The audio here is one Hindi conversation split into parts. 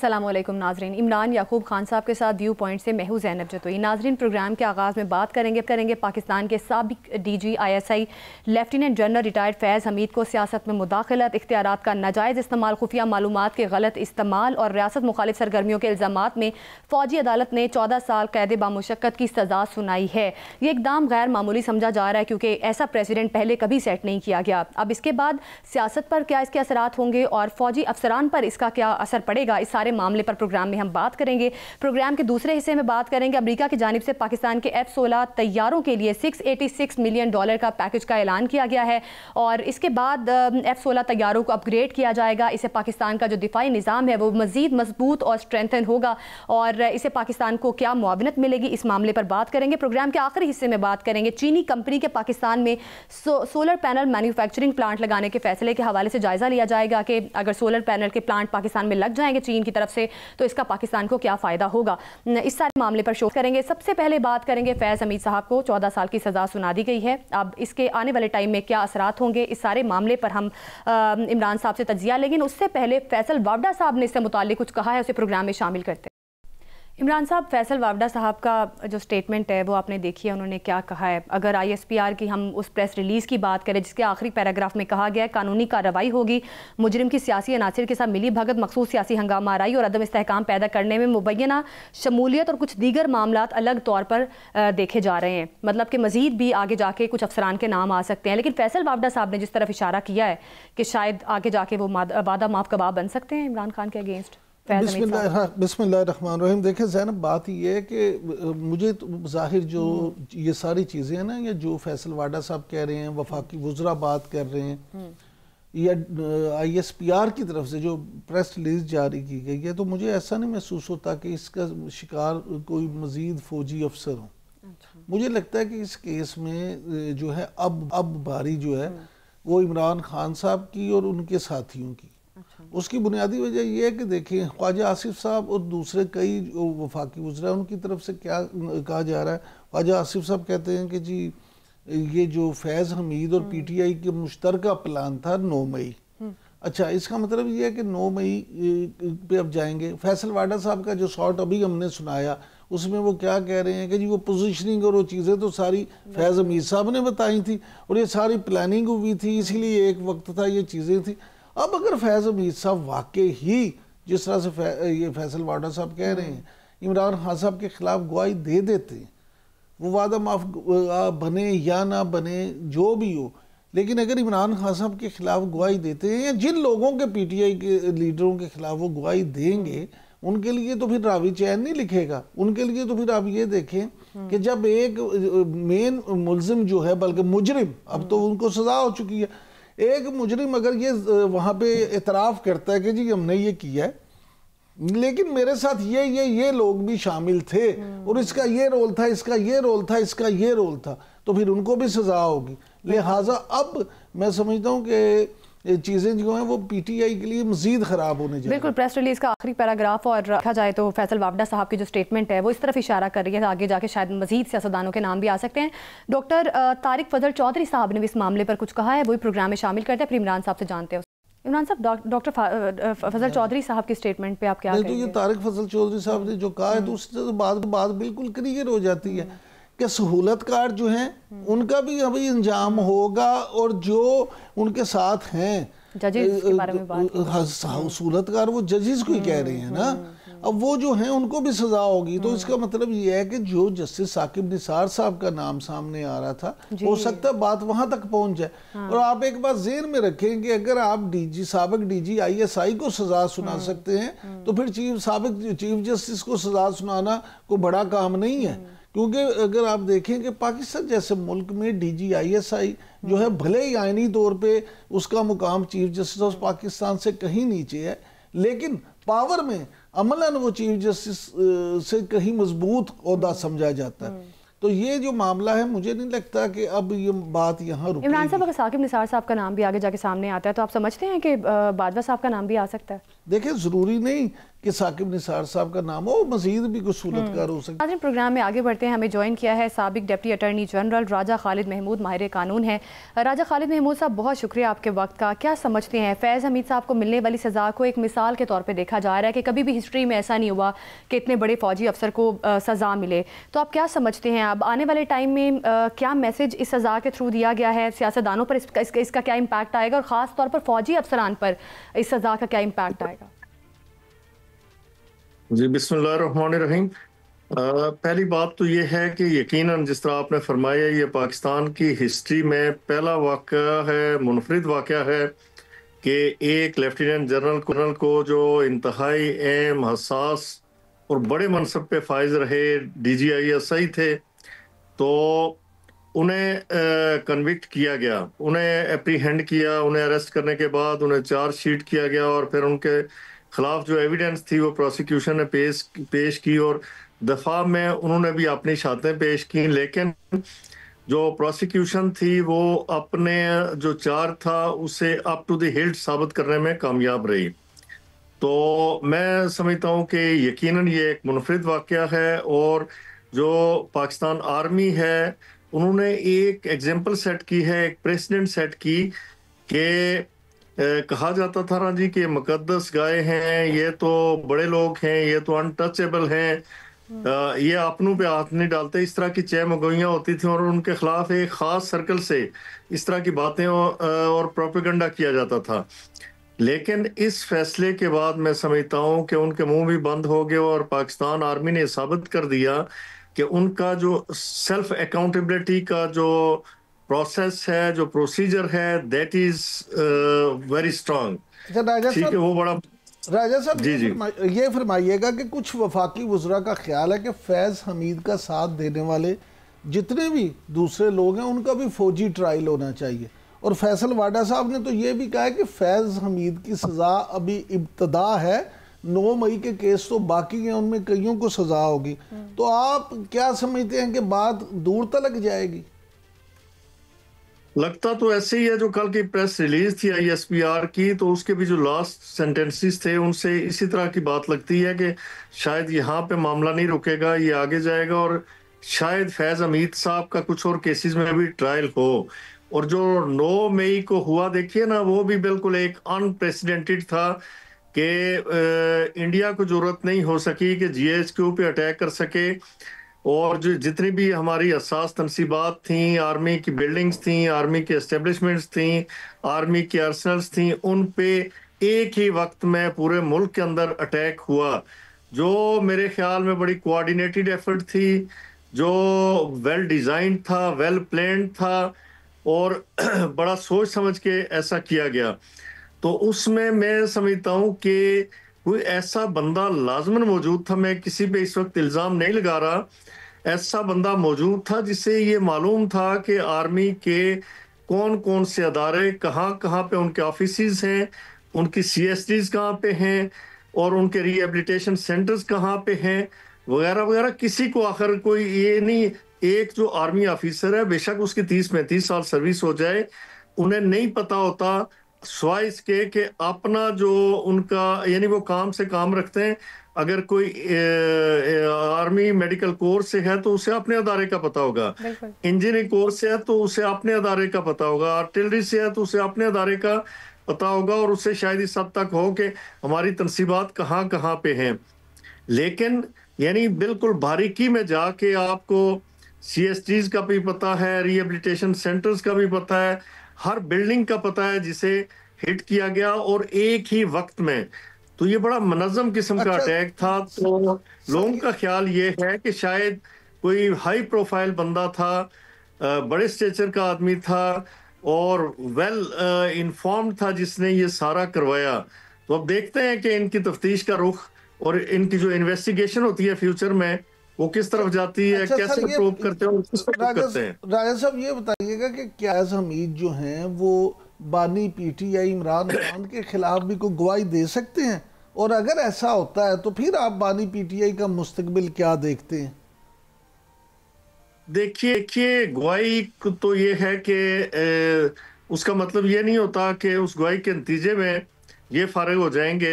अस्सलाम वालेकुम नाजरीन, इमरान याकूब खान साहब के साथ व्यू पॉइंट से मैं हूं ज़ैनब जतोई। नाजरीन, प्रोग्राम के आगाज़ में बात करेंगे पाकिस्तान के साबिक DG ISI lieutenant general retired Faiz Hameed को सियासत में मुदाखलत, इख्तियारात का नाजायज़ इस्तेमाल, खुफिया मालूमात के गलत इस्तेमाल और रियासत मुखालिफ सरगर्मियों के इल्ज़ामात में फ़ौजी अदालत ने 14 साल कैद बामुशक्कत की सज़ा सुनाई है। ये इकदाम गैर मामूली समझा जा रहा है क्योंकि ऐसा प्रेसिडेंट पहले कभी सेट नहीं किया गया। अब इसके बाद सियासत पर क्या इसके असरात होंगे और फ़ौजी अफसरान पर इसका क्या असर पड़ेगा, इस सारे मामले पर प्रोग्राम में हम बात करेंगे। प्रोग्राम के दूसरे हिस्से में बात करेंगे अमेरिका की जानिब से पाकिस्तान के F-16 तैयारों के लिए $686 मिलियन का पैकेज का ऐलान किया गया है और इसके बाद F-16 तैयारों को अपग्रेड किया जाएगा। इससे पाकिस्तान का जो दिफाई निज़ाम है वो मज़ीद मजबूत और स्ट्रेंथन होगा और इससे पाकिस्तान को क्या मुआवनत मिलेगी, इस मामले पर बात करेंगे। प्रोग्राम के आखिरी हिस्से में बात करेंगे चीनी कंपनी के पाकिस्तान में सोलर पैनल मैन्युफैक्चरिंग प्लांट लगाने के फैसले के हवाले से जायज़ा लिया जाएगा कि अगर सोलर पैनल के प्लांट पाकिस्तान में लग जाएंगे चीन की तरफ से तो इसका पाकिस्तान को क्या फ़ायदा होगा, इस सारे मामले पर शो करेंगे। सबसे पहले बात करेंगे फैज़ हमीद साहब को 14 साल की सज़ा सुना दी गई है। अब इसके आने वाले टाइम में क्या असरात होंगे, इस सारे मामले पर हम इमरान साहब से तजिया, लेकिन उससे पहले फैसल वावडा साहब ने इससे मुताल्लिक कुछ कहा है, उसे प्रोग्राम में शामिल करते हैं। इमरान साहब, फैसल वावडा साहब का जो स्टेटमेंट है वो आपने देखी है, उन्होंने क्या कहा है। अगर ISPR की हम उस प्रेस रिलीज़ की बात करें जिसके आखिरी पैराग्राफ में कहा गया है कानूनी कार्रवाई होगी, मुजरिम की सियासी अनासर के साथ मिली भगत, मखसूस सियासी हंगामा आराई और अदम इस्तेहकाम पैदा करने में मुबैना शमूलियत और कुछ दीगर मामलात अलग तौर पर देखे जा रहे हैं। मतलब कि मज़ीद भी आगे जाके कुछ अफसरान के नाम आ सकते हैं, लेकिन फैसल वावडा साहब ने जिस तरफ इशारा किया है कि शायद आगे जाके वो वादा माफ कबाब बन सकते हैं इमरान खान के अगेंस्ट। बिस्मिल्लाहिर्रहमानिर्रहीम। देखें ज़ैनब, बात ये है कि मुझे तो ज़ाहिर जो ये सारी चीज़ें हैं ना, या जो फैसल वाडा साहब कह रहे हैं, वफाकी वज़रा बात कर रहे हैं, या ISPR की तरफ से जो प्रेस रिलीज जारी की गई है, तो मुझे ऐसा नहीं महसूस होता कि इसका शिकार कोई मज़ीद फ़ौजी अफसर हो। मुझे लगता है कि इस केस में जो है अब बारी जो है वो इमरान खान साहब की और उनके साथियों की। उसकी बुनियादी वजह यह है कि देखिए, ख्वाजा आसिफ साहब और दूसरे कई जो वफाकी वज़रा उनकी तरफ से क्या कहा जा रहा है। ख्वाजा आसिफ साहब कहते हैं कि जी ये जो फैज़ हमीद और PTI के मुश्तरका प्लान था 9 मई। अच्छा, इसका मतलब ये है कि 9 मई पे अब जाएंगे। फैसल वाडा साहब का जो शॉट अभी हमने सुनाया उसमें वो क्या कह रहे हैं कि जी वो पोजीशनिंग और वो चीज़ें तो सारी फैज़ हमीद साहब ने बताई थी और ये सारी प्लानिंग हुई थी, इसीलिए एक वक्त था, ये चीज़ें थी। अब अगर फैज़ हमीद साहब वाकई ही जिस तरह से ये फैसल वाडा साहब कह रहे हैं इमरान खान साहब के खिलाफ गवाही दे देते हैं, वो वादा माफ बने या ना बने जो भी हो, लेकिन अगर इमरान खान साहब के खिलाफ गवाही देते हैं या जिन लोगों के PTI के लीडरों के खिलाफ वो गवाही देंगे, उनके लिए तो फिर रावी चैन नहीं लिखेगा। उनके लिए तो फिर आप ये देखें कि जब एक मेन मुल्जिम जो है, बल्कि मुजरिम, अब तो उनको सजा हो चुकी है, एक मुजरिम अगर ये वहां पे इतराफ करता है कि जी हमने ये किया है, लेकिन मेरे साथ ये लोग भी शामिल थे और इसका ये रोल था, इसका ये रोल था, इसका ये रोल था, तो फिर उनको भी सजा होगी। लिहाजा अब मैं समझता हूँ कि चीज़ें जो हैं वो PTI के लिए मजीद ख़राब होने जाए। बिल्कुल, प्रेस रिलीज का आखिरी पैराग्राफ और रखा जाए तो फैसल वावडा साहब की जो स्टेटमेंट है वो इस तरफ इशारा कर रही है, आगे जाके शायद मजीद सियासतदानों के नाम भी आ सकते हैं। डॉक्टर तारिक फजल चौधरी साहब ने भी इस मामले पर कुछ कहा है, वही प्रोग्राम में शामिल करते हैं। फिर इमरान साहब से जानते हैं। इमरान साहब, डॉक्टर फजल चौधरी साहब की स्टेटमेंट पे आप क्या कहेंगे? तो ये तारिक फजल चौधरी साहब ने जो कहा है तो उससे तो बात बिल्कुल क्लियर हो जाती है कि सहूलतकार जो हैं उनका भी अभी इंजाम होगा और जो उनके साथ हैं जजेस के बारे में बात, सहूलतकार वो जजेस को ही कह रहे हैं ना, अब वो जो हैं उनको भी सजा होगी। तो इसका मतलब ये है कि जो जस्टिस साकिब निसार साहब का नाम सामने आ रहा था, हो सकता है बात वहां तक पहुंच जाए। और आप एक बात ज़हन में रखें कि अगर आप साबिक DG ISI को सजा सुना सकते हैं तो फिर साबिक चीफ जस्टिस को सजा सुनाना कोई बड़ा काम नहीं है। क्योंकि अगर आप देखें कि पाकिस्तान जैसे मुल्क में DG ISI जो है भले ही आईनी तौर पे उसका मुकाम चीफ जस्टिस ऑफ पाकिस्तान से कहीं नीचे है, लेकिन पावर में अमलन वो चीफ जस्टिस से कहीं मजबूत ओहदा समझा जाता है। तो ये जो मामला है, मुझे नहीं लगता कि अब ये बात यहाँ रुकेगी। इमरान साहब, अगर साकिब निसार साहब का नाम भी आगे जाके सामने आता है तो आप समझते हैं कि बाजवा साहब का नाम भी आ सकता है? देखिए, ज़रूरी नहीं कि साकिब निसार साहब का नाम हो, मजीद भी कुछ सूरतकार हो सकती है। प्रोग्राम में आगे बढ़ते हैं। हमें ज्वाइन किया है साबिक डिप्टी अटॉर्नी जनरल राजा खालिद महमूद, माहिर कानून है। राजा खालिद महमूद साहब, बहुत शुक्रिया आपके वक्त का। क्या समझते हैं, फैज़ हमीद साहब को मिलने वाली सज़ा को एक मिसाल के तौर पर देखा जा रहा है कि कभी भी हिस्ट्री में ऐसा नहीं हुआ कि इतने बड़े फौजी अफसर को सज़ा मिले, तो आप क्या समझते हैं अब आने वाले टाइम में क्या मैसेज इस सज़ा के थ्रू दिया गया है, सियासतदानों पर इसका क्या इम्पैक्ट आएगा और ख़ास तौर पर फौजी अफसरान पर इस सज़ा का क्या इम्पैक्ट आएगा? जी, बिस्मिल्लाहिर्रहमानिर्रहीम। पहली बात तो ये है कि यकीनन जिस तरह आपने फरमाया, ये पाकिस्तान की हिस्ट्री में पहला वाक़या है, मुनफरिद वाक़या है कि एक लेफ्टिनेंट जनरल को जो इंतहाई अहम, हसास और बड़े मनसब पे फाइज रहे, DGISI थे, तो उन्हें कन्विक्ट किया गया, उन्हें एप्रीहेंड किया। उन्हें अरेस्ट करने के बाद उन्हें चार्जशीट किया गया और फिर उनके खिलाफ जो एविडेंस थी वो प्रोसिक्यूशन ने पेश की और दफा में उन्होंने भी अपनी शहादतें पेश की। लेकिन जो प्रोसिक्यूशन थी वो अपने जो चार्ज था उसे अप टू द हिल्ट साबित करने में कामयाब रही। तो मैं समझता हूँ कि यकीनन ये एक मुनफरिद वाक़या है और जो पाकिस्तान आर्मी है उन्होंने एक एग्जाम्पल सेट की है, एक प्रेसिडेंट सेट की कि कहा जाता था ना जी कि मुकद्दस गाय हैं, ये तो बड़े लोग हैं, ये तो अनटचेबल हैं, ये अपनों पे हाथ नहीं डालते। इस तरह की चहमगोइयाँ होती थी और उनके खिलाफ एक ख़ास सर्कल से इस तरह की बातें और प्रोपेगेंडा किया जाता था। लेकिन इस फैसले के बाद मैं समझता हूँ कि उनके मुंह भी बंद हो गए और पाकिस्तान आर्मी ने साबित कर दिया कि उनका जो सेल्फ अकाउंटेबिलिटी का जो प्रोसेस है, जो प्रोसीजर है, दैट इज वेरी स्ट्रांग। ठीक है, वो बड़ा। राजा साहब, जी जी, ये फरमाइएगा कि कुछ वफाकी वज़रा का ख्याल है कि फैज़ हमीद का साथ देने वाले जितने भी दूसरे लोग हैं उनका भी फौजी ट्रायल होना चाहिए। और फैसल वाडा साहब ने तो ये भी कहा है कि फैज़ हमीद की सज़ा अभी इब्तदा है, 9 मई के केस तो बाकी हैं, उनमें कईयों को सज़ा होगी। तो आप क्या समझते हैं कि बात दूर तक जाएगी? लगता तो ऐसे ही है। जो कल की प्रेस रिलीज थी ISPR की, तो उसके भी जो लास्ट सेंटेंसेस थे उनसे इसी तरह की बात लगती है कि शायद यहाँ पे मामला नहीं रुकेगा, ये आगे जाएगा और शायद फैज़ हमीद साहब का कुछ और केसेस में भी ट्रायल हो। और जो 9 मई को हुआ, देखिए ना, वो भी बिल्कुल एक अनप्रेसिडेंटेड था कि इंडिया को जरूरत नहीं हो सकी कि GHQ पे अटैक कर सके और जो जितनी भी हमारी हसास तनसीबात थी, आर्मी की बिल्डिंग्स थी, आर्मी की एस्टेब्लिशमेंट्स थी, आर्मी की आर्सनल्स थी, उन पे एक ही वक्त में पूरे मुल्क के अंदर अटैक हुआ, जो मेरे ख्याल में बड़ी कोऑर्डिनेटेड एफर्ट थी, जो वेल डिजाइन था, वेल प्लान्ड था और बड़ा सोच समझ के ऐसा किया गया। तो उसमें मैं समझता हूँ कि कोई ऐसा बंदा लाजमन मौजूद था, मैं किसी पे इस वक्त इल्ज़ाम नहीं लगा रहा, ऐसा बंदा मौजूद था जिससे ये मालूम था कि आर्मी के कौन कौन से अदारे कहाँ कहाँ पे उनके ऑफिसेज हैं, उनकी CSDs कहाँ पे हैं और उनके रिहेबिलिटेशन सेंटर्स कहाँ पे हैं वगैरह वगैरह। किसी को आखिर कोई ये नहीं, एक जो आर्मी ऑफिसर है बेशक उसकी 30-35 साल सर्विस हो जाए, उन्हें नहीं पता होता स्वाय इसके कि अपना जो उनका, यानी वो काम से काम रखते हैं। अगर कोई आर्मी मेडिकल कोर्स से है तो उसे अपने अदारे का पता होगा, इंजीनियरिंग कोर्स से है तो उसे अपने अदारे का पता होगा, आर्टिलरी से है तो उसे अपने अदारे का पता होगा और उससे शायद इस हद तक हो कि हमारी तनसीबात कहाँ कहाँ पे हैं। लेकिन यानी बिल्कुल बारीकी में जाके आपको CSDs का भी पता है, रिहेबिलिटेशन सेंटर्स का भी पता है, हर बिल्डिंग का पता है जिसे हिट किया गया और एक ही वक्त में। तो ये बड़ा मुनज़्ज़म किस्म का अटैक था। तो लोगों का ख्याल ये है कि शायद कोई हाई प्रोफाइल बंदा था, बड़े स्टेचर का आदमी था और वेल इन्फॉर्म्ड था जिसने ये सारा करवाया। तो अब देखते हैं कि इनकी तफ्तीश का रुख और इनकी जो इन्वेस्टिगेशन होती है फ्यूचर में वो किस तरफ जाती है, कैसे प्रूव करते हैं। राजा साहब, ये बताइएगा कि क्या हमीद जो हैं वो बानी PTI इमरान खान के खिलाफ भी कोई गवाही दे सकते हैं, और अगर ऐसा होता है तो फिर आप बानी PTI का मुस्तकबिल क्या देखते हैं? देखिए गवाही तो ये है कि उसका मतलब ये नहीं होता कि उस गवाही के नतीजे में ये फारिग हो जाएंगे,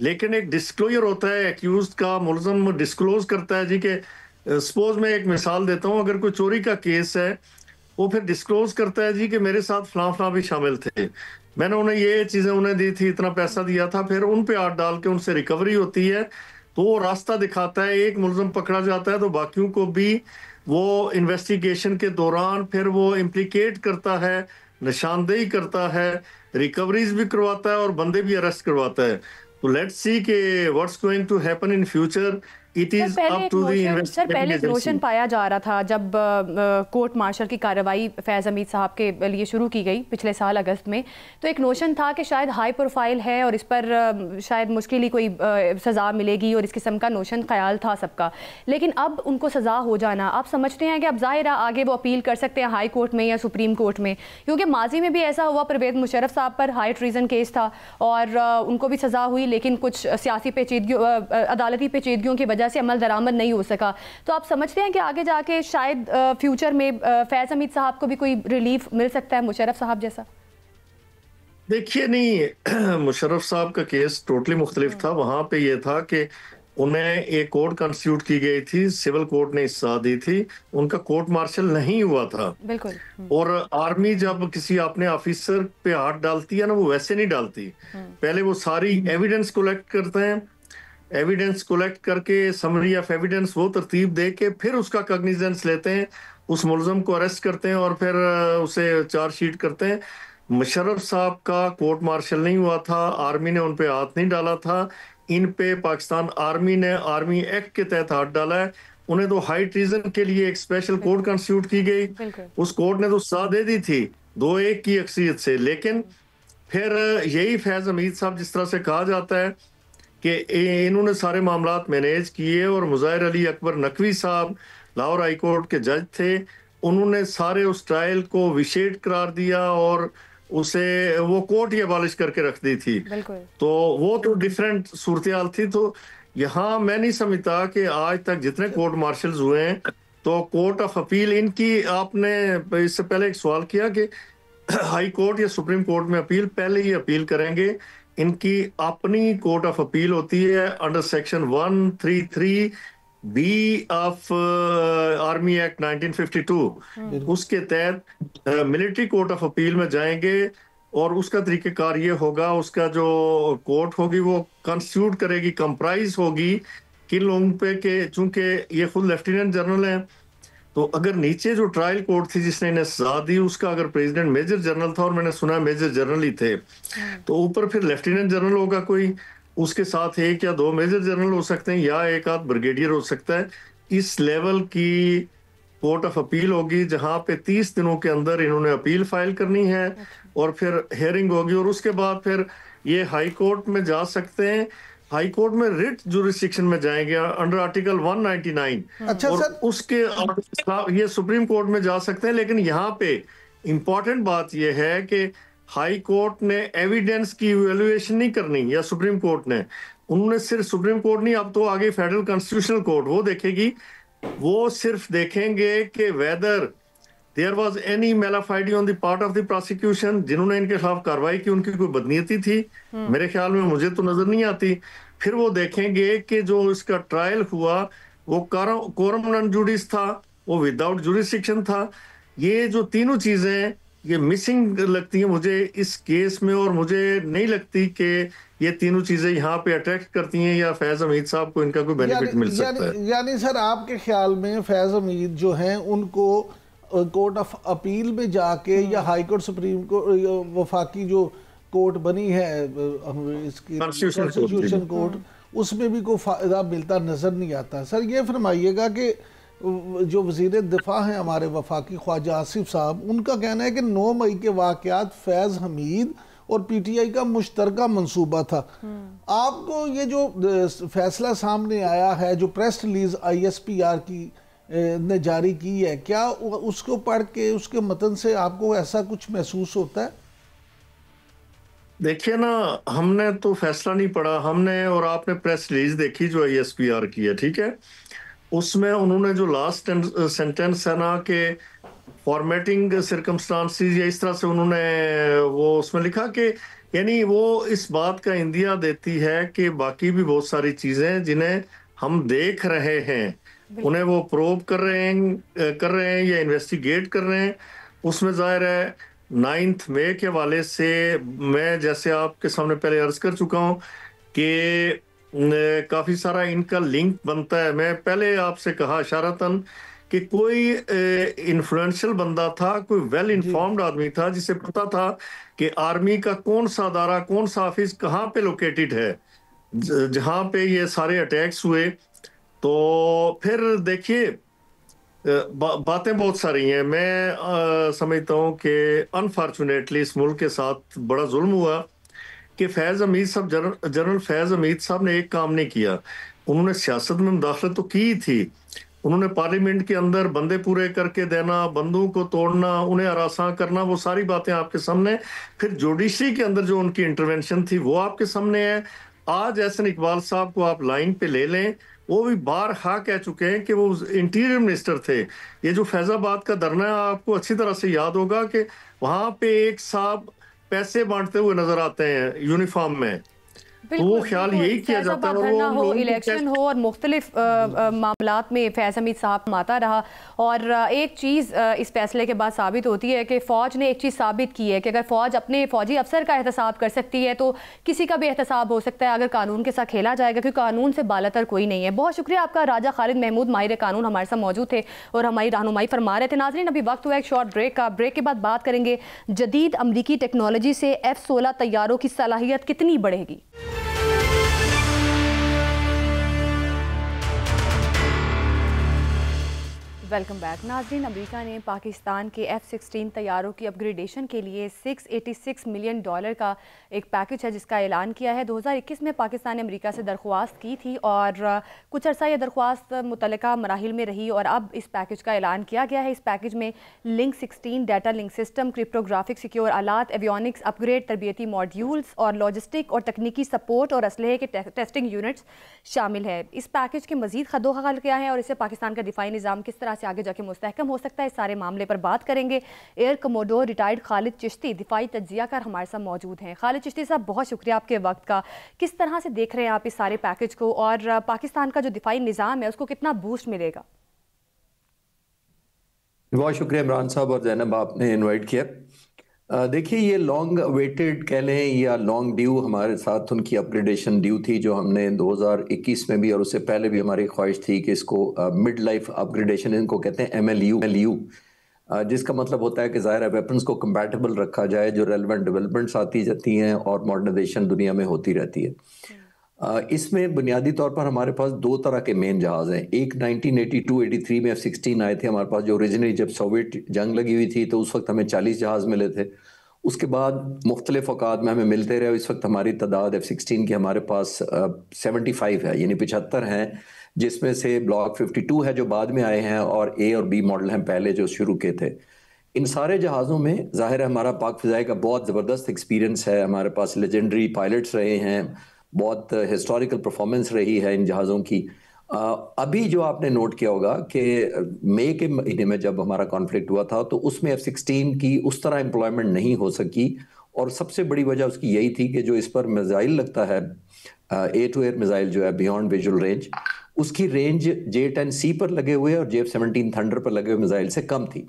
लेकिन एक डिस्क्लोजर होता है, एक्यूज का मुलजम डिस्क्लोज करता है जी के सपोज मैं एक मिसाल देता हूँ, अगर कोई चोरी का केस है वो फिर डिस्क्लोज करता है जी कि मेरे साथ फलां फलां भी शामिल थे, मैंने उन्हें ये चीजें उन्हें दी थी, इतना पैसा दिया था, फिर उन पे हाथ डाल के उनसे रिकवरी होती है, तो वो रास्ता दिखाता है, एक मुलजम पकड़ा जाता है तो बाकियों को भी वो इन्वेस्टिगेशन के दौरान फिर वो इम्प्लीकेट करता है, निशानदेही करता है, रिकवरीज भी करवाता है और बंदे भी अरेस्ट करवाता है। तो लेट्स सी के what's going to happen in future, it is up to the पहले एक नोशन पाया जा रहा था जब कोर्ट मार्शल की कार्रवाई फैज़ हमीद साहब के लिए शुरू की गई पिछले साल अगस्त में, तो एक नोशन था कि शायद हाई प्रोफाइल है और इस पर शायद मुश्किल ही कोई सज़ा मिलेगी और इस किस्म का नोशन ख्याल था सबका, लेकिन अब उनको सज़ा हो जाना, आप समझते हैं कि अब ज़ाहिर है आगे वो अपील कर सकते हैं हाई कोर्ट में या सुप्रीम कोर्ट में, क्योंकि माजी में भी ऐसा हुआ, परवेज़ मुशर्रफ साहब पर हाई ट्रीजन केस था और उनको भी सज़ा हुई, लेकिन कुछ सियासी पेचीदगियों अदालती पेचीदगियों की वजह से अमल दरामद नहीं हो सका। तो आप समझते हैं कि आगे जाके शायद फ्यूचर में फैज़ हमीद साहब को भी कोई रिलीफ मिल सकता है मुशर्रफ साहब जैसा? देखिए नहीं, मुशर्रफ साहब का केस टोटली मुख्तलिफ था, वहां पे ये था कि उन्हें एक कोर्ट कॉन्स्टिट्यूट की गई थी, सिविल कोर्ट ने इस्सा दी थी, उनका कोर्ट मार्शल नहीं हुआ था। बिल्कुल। और आर्मी जब किसी अपने ऑफिसर पे हाथ डालती है ना, वो वैसे नहीं डालती, पहले वो सारी एविडेंस कलेक्ट करते हैं, एविडेंस कलेक्ट करके समरी ऑफ एविडेंस वो तरतीब दे के फिर उसका कॉग्निजेंस लेते हैं, उस मुलजम को अरेस्ट करते हैं और फिर उसे चार्जशीट करते हैं। मुशर्रफ साहब का कोर्ट मार्शल नहीं हुआ था, आर्मी ने उन पे हाथ नहीं डाला था, इन पे पाकिस्तान आर्मी ने आर्मी एक्ट के तहत हाथ डाला है। उन्हें तो हाई ट्रीजन के लिए एक स्पेशल कोर्ट कॉन्स्टिट्यूट की गई, उस कोर्ट ने तो सजा दे दी थी 2-1 की अक्सरियत से, लेकिन फिर यही फैज हमीद साहब जिस तरह से कहा जाता है कि इन्होंने सारे मामलात मैनेज किए और मुज़ाहिर अली अकबर नकवी साहब लाहौर हाई कोर्ट के जज थे, उन्होंने सारे उस ट्रायल को विशेड करार दिया और उसे वो कोर्ट ही अबॉलिश करके रख दी थी। तो वो तो डिफरेंट सूरत हाल थी। तो यहाँ मैं नहीं समझता कि आज तक जितने कोर्ट मार्शल्स हुए हैं तो कोर्ट ऑफ अपील इनकी, आपने इससे पहले एक सवाल किया कि हाई कोर्ट या सुप्रीम कोर्ट में अपील, पहले ही अपील करेंगे, इनकी अपनी कोर्ट ऑफ अपील होती है under section 133 B of army act 1952, उसके तहत मिलिट्री कोर्ट ऑफ अपील में जाएंगे और उसका तरीकेकार ये होगा, उसका जो कोर्ट होगी वो कॉन्स्टिट्यूट करेगी, कंप्राइज होगी किन लोगों पे के, चूंकि ये खुद लेफ्टिनेंट जनरल हैं, तो अगर नीचे जो ट्रायल कोर्ट थी जिसने इन्हें सजा दी उसका अगर प्रेसिडेंट मेजर जनरल था और मैंने सुना मेजर जनरल ही थे, तो ऊपर फिर लेफ्टिनेंट जनरल होगा कोई, उसके साथ 1 या 2 मेजर जनरल हो सकते हैं या एक आध ब्रिगेडियर हो सकता है। इस लेवल की कोर्ट ऑफ अपील होगी जहां पे 30 दिनों के अंदर इन्होंने अपील फाइल करनी है और फिर हेयरिंग होगी और उसके बाद फिर ये हाई कोर्ट में जा सकते हैं। हाई कोर्ट में रिट जुरिस्डिक्शन में जाएंगे अंडर आर्टिकल 199। अच्छा और सर, उसके ये सुप्रीम कोर्ट में जा सकते हैं। लेकिन यहाँ पे इंपॉर्टेंट बात यह है कि हाई कोर्ट ने एविडेंस की इवैल्यूएशन नहीं करनी, या सुप्रीम कोर्ट ने, उन्होंने सिर्फ सुप्रीम कोर्ट नहीं, अब तो आगे फेडरल कॉन्स्टिट्यूशनल कोर्ट वो देखेगी, वो सिर्फ देखेंगे कि whether there was any malafide on the part of the prosecution, जिन्होंने इनके खिलाफ कार्रवाई की उनकी कोई बदनीयती थी, मेरे ख्याल में, मुझे तो नजर नहीं आती। फिर वो देखेंगे कि जो इसका ट्रायल हुआ वो कोरम नॉन जुडिस था, वो विदाउट जुरिस्डिक्शन था। ये जो तीनों चीजें ये मिसिंग लगती है मुझे इस केस में, और मुझे नहीं लगती कि ये तीनों चीजें यहाँ पे अट्रैक्ट करती हैं या फैज हमीद साहब को इनका कोई बेनिफिट मिल सकता है। यानी सर आपके ख्याल में फैज हमीद जो हैं उनको कोर्ट ऑफ अपील में जाके या हाई कोर्ट, सुप्रीम कोर्ट, वफाकी जो कोर्ट बनी है इसकी कॉन्स्टिट्यूशन कोर्ट, उसमें भी कोई फायदा मिलता नजर नहीं आता। सर ये फरमाइएगा कि जो वज़ीर दिफा हैं हमारे वफाकी ख्वाजा आसिफ साहब, उनका कहना है कि 9 मई के वाक़यात फैज़ हमीद और पीटीआई का मुश्तरका मंसूबा था। आपको ये जो फैसला सामने आया है, जो प्रेस रिलीज ISPR की ने जारी की है, क्या उसको पढ़ के उसके मतन से आपको ऐसा कुछ महसूस होता है? देखिए ना, हमने तो फैसला नहीं पढ़ा, हमने और आपने प्रेस रिलीज देखी जो ISPR की है, ठीक है। उसमें उन्होंने जो लास्ट सेंटेंस है ना कि फॉर्मेटिंग सर्कमस्टांसिस या इस तरह से उन्होंने वो उसमें लिखा कि यानी वो इस बात का इंदिया देती है कि बाकी भी बहुत सारी चीजें जिन्हें हम देख रहे हैं, उन्हें वो प्रोब कर रहे हैं या इन्वेस्टिगेट कर रहे हैं। उसमें जाहिर है 9 मई के हवाले से मैं जैसे आपके सामने पहले अर्ज कर चुका हूं कि काफी सारा इनका लिंक बनता है। मैं पहले आपसे कहा इशारतन कि कोई इन्फ्लुएंशियल बंदा था, कोई वेल इन्फॉर्म्ड आदमी था जिसे पता था कि आर्मी का कौन सा अदारा, कौन सा ऑफिस कहाँ पे लोकेटेड है, जहां पे ये सारे अटैक्स हुए। तो फिर देखिए बातें बहुत सारी हैं। मैं समझता हूँ कि अनफॉर्चुनेटली इस मुल्क के साथ बड़ा जुल्म हुआ कि फैज हमीद साहब, जनरल फैज हमीद साहब ने एक काम नहीं किया। उन्होंने सियासत में मुदाखलत तो की थी, उन्होंने पार्लियामेंट के अंदर बंदे पूरे करके देना, बंदूक को तोड़ना, उन्हें हरासा करना, वो सारी बातें आपके सामने। फिर जुडिशरी के अंदर जो उनकी इंटरवेंशन थी वो आपके सामने है। आज एहसन इकबाल साहब को आप लाइन पे ले लें, वो भी बारहा कह चुके हैं कि वो इंटीरियर मिनिस्टर थे। ये जो फैजाबाद का धरना है, आपको अच्छी तरह से याद होगा कि वहां पे एक साहब पैसे बांटते हुए नजर आते हैं यूनिफॉर्म में। तो वो ख्याल यही किया जाता है। धरना हो, इलेक्शन हो और मुख्तलिफ मामलात में फैज हमीद साहब माता रहा। और एक चीज़ इस फैसले के बाद साबित होती है कि फ़ौज ने एक चीज़ साबित की है कि अगर फ़ौज अपने फ़ौजी अफसर का एहतसाब कर सकती है तो किसी का भी एहतसाब हो सकता है अगर कानून के साथ खेला जाएगा, क्योंकि कानून से बालातर कोई नहीं है। बहुत शुक्रिया आपका राजा खालिद महमूद, माहिर कानून, हमारे साथ मौजूद थे और हमारी रहनुमाई फरमा रहे थे। नाज़रीन, अभी वक्त हुआ एक शॉर्ट ब्रेक का। ब्रेक के बाद बात करेंगे जदीद अमरीकी टेक्नोलॉजी से F-16 तैयारों की सलाहियत कितनी बढ़ेगी। Welcome back. नाज़रीन, अमेरिका ने पाकिस्तान के F-16 तैयारों की अपग्रेडेशन के लिए $686 मिलियन का एक पैकेज है जिसका ऐलान किया है। 2021 में पाकिस्तान ने अमेरिका से दरख्वास्त की थी और कुछ अर्सा ये दरख्वास्त मुतल्लिका मराहिल में रही और अब इस पैकेज का ऐलान किया गया है। इस पैकेज में link 16 data link system, cryptographic secure आलात, एवियोनिक्स अपग्रेड, तरबियती मॉड्यूल्स और लॉजिस्टिक और तकनीकी सपोर्ट और असलहे के टेस्टिंग यूनिट्स शामिल है। इस पैकेज के मजीद खदोखल क्या है और इससे पाकिस्तान का दिफाई निज़ाम किस तरह से आगे जाके मुस्तहकम हो सकता है, इस सारे मामले पर बात करेंगे। Air commodore retired Khalid Chishti दिफाई तज्जियाकार हमारे साथ मौजूद हैं। खालिद चिश्ती साहब, बहुत शुक्रिया आपके वक्त का। किस तरह से देख रहे हैं आप इस सारे पैकेज को और पाकिस्तान का जो दिफाई निज़ाम है उसको कितना बूस्ट मिलेगा? बहुत शुक्रिया इमरान साहब और जैनब, आपने इनवाइट किया। देखिए, ये लॉन्ग वेटेड कह लें या लॉन्ग ड्यू हमारे साथ उनकी अपग्रेडेशन ड्यू थी, जो हमने 2021 में भी और उससे पहले भी हमारी ख्वाहिश थी कि इसको मिड लाइफ अपग्रेडेशन, इनको कहते हैं MLU, जिसका मतलब होता है कि ज़ाहिर है वेपन्स को कंपैटिबल रखा जाए, जो रेलेवेंट डेवलपमेंट्स आती जाती हैं और मॉडर्नाइजेशन दुनिया में होती रहती है। इसमें बुनियादी तौर पर हमारे पास दो तरह के मेन जहाज़ हैं। एक 1982-83 में F-16 आए थे हमारे पास, जो ओरिजिनली जब सोवियत जंग लगी हुई थी तो उस वक्त हमें 40 जहाज़ मिले थे। उसके बाद मुख्तलिफ औकात में हमें मिलते रहे। इस वक्त हमारी तादाद F-16 की हमारे पास 75 है, यानी 75 हैं, जिसमें से ब्लॉक 52 है जो बाद में आए हैं और A और B मॉडल हैं पहले जो शुरू के थे। इन सारे जहाज़ों में ज़ाहिर है हमारा पाक फ़िज़ाई का बहुत ज़बरदस्त एक्सपीरियंस है। हमारे पास लेजेंडरी पायलट्स रहे हैं, बहुत हिस्टोरिकल परफॉर्मेंस रही है इन जहाज़ों की। अभी जो आपने नोट किया होगा कि मई के महीने में जब हमारा कॉन्फ्लिक्ट हुआ था तो उसमें F-16 की उस तरह एम्प्लॉयमेंट नहीं हो सकी और सबसे बड़ी वजह उसकी यही थी कि जो इस पर मिसाइल लगता है, एयर टू एयर मिसाइल जो है बियॉन्ड विजुअल रेंज, उसकी रेंज J-10C पर लगे हुए और J-17 थंडर पर लगे हुए मिसाइल से कम थी,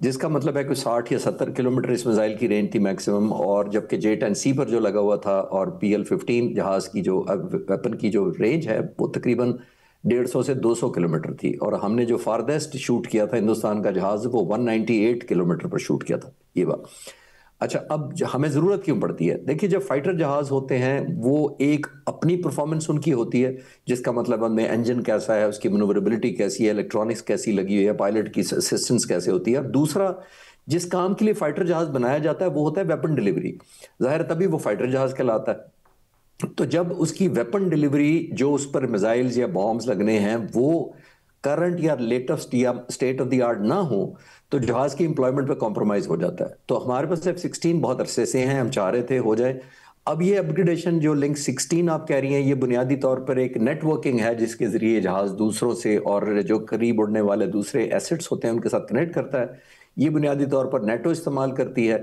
जिसका मतलब है कि 60 या 70 किलोमीटर इस मिसाइल की रेंज थी मैक्सिमम। और जबकि J-10C पर जो लगा हुआ था और PL-15 जहाज़ की जो वेपन की जो रेंज है वो तकरीबन 150 से 200 किलोमीटर थी और हमने जो फारदेस्ट शूट किया था हिंदुस्तान का जहाज़ वो 198 किलोमीटर पर शूट किया था। ये बात अच्छा, अब हमें ज़रूरत क्यों पड़ती है? देखिए, जब फाइटर जहाज़ होते हैं वो एक अपनी परफॉर्मेंस उनकी होती है, जिसका मतलब उनमें इंजन कैसा है, उसकी मनूवरेबिलिटी कैसी है, इलेक्ट्रॉनिक्स कैसी लगी हुई है, पायलट की असिस्टेंस कैसे होती है। और दूसरा, जिस काम के लिए फाइटर जहाज़ बनाया जाता है वो होता है वेपन डिलीवरी। ज़ाहिर तभी वो फाइटर जहाज़ कहलाता है। तो जब उसकी वेपन डिलीवरी, जो उस पर मिसाइल्स या बॉम्ब्स लगने हैं, वो करंट या लेटेस्ट या स्टेट ऑफ द आर्ट ना हो तो जहाज की एम्प्लॉयमेंट पे कॉम्प्रोमाइज हो जाता है। तो हमारे पास F-16 बहुत अरसे से हैं, हम चाह रहे थे हो जाए। अब ये अपग्रेडेशन जो लिंक 16 आप कह रही हैं, ये बुनियादी तौर पर एक नेटवर्किंग है जिसके जरिए जहाज दूसरों से और जो करीब उड़ने वाले दूसरे एसेट्स होते हैं उनके साथ कनेक्ट करता है। ये बुनियादी तौर पर नेटो इस्तेमाल करती है।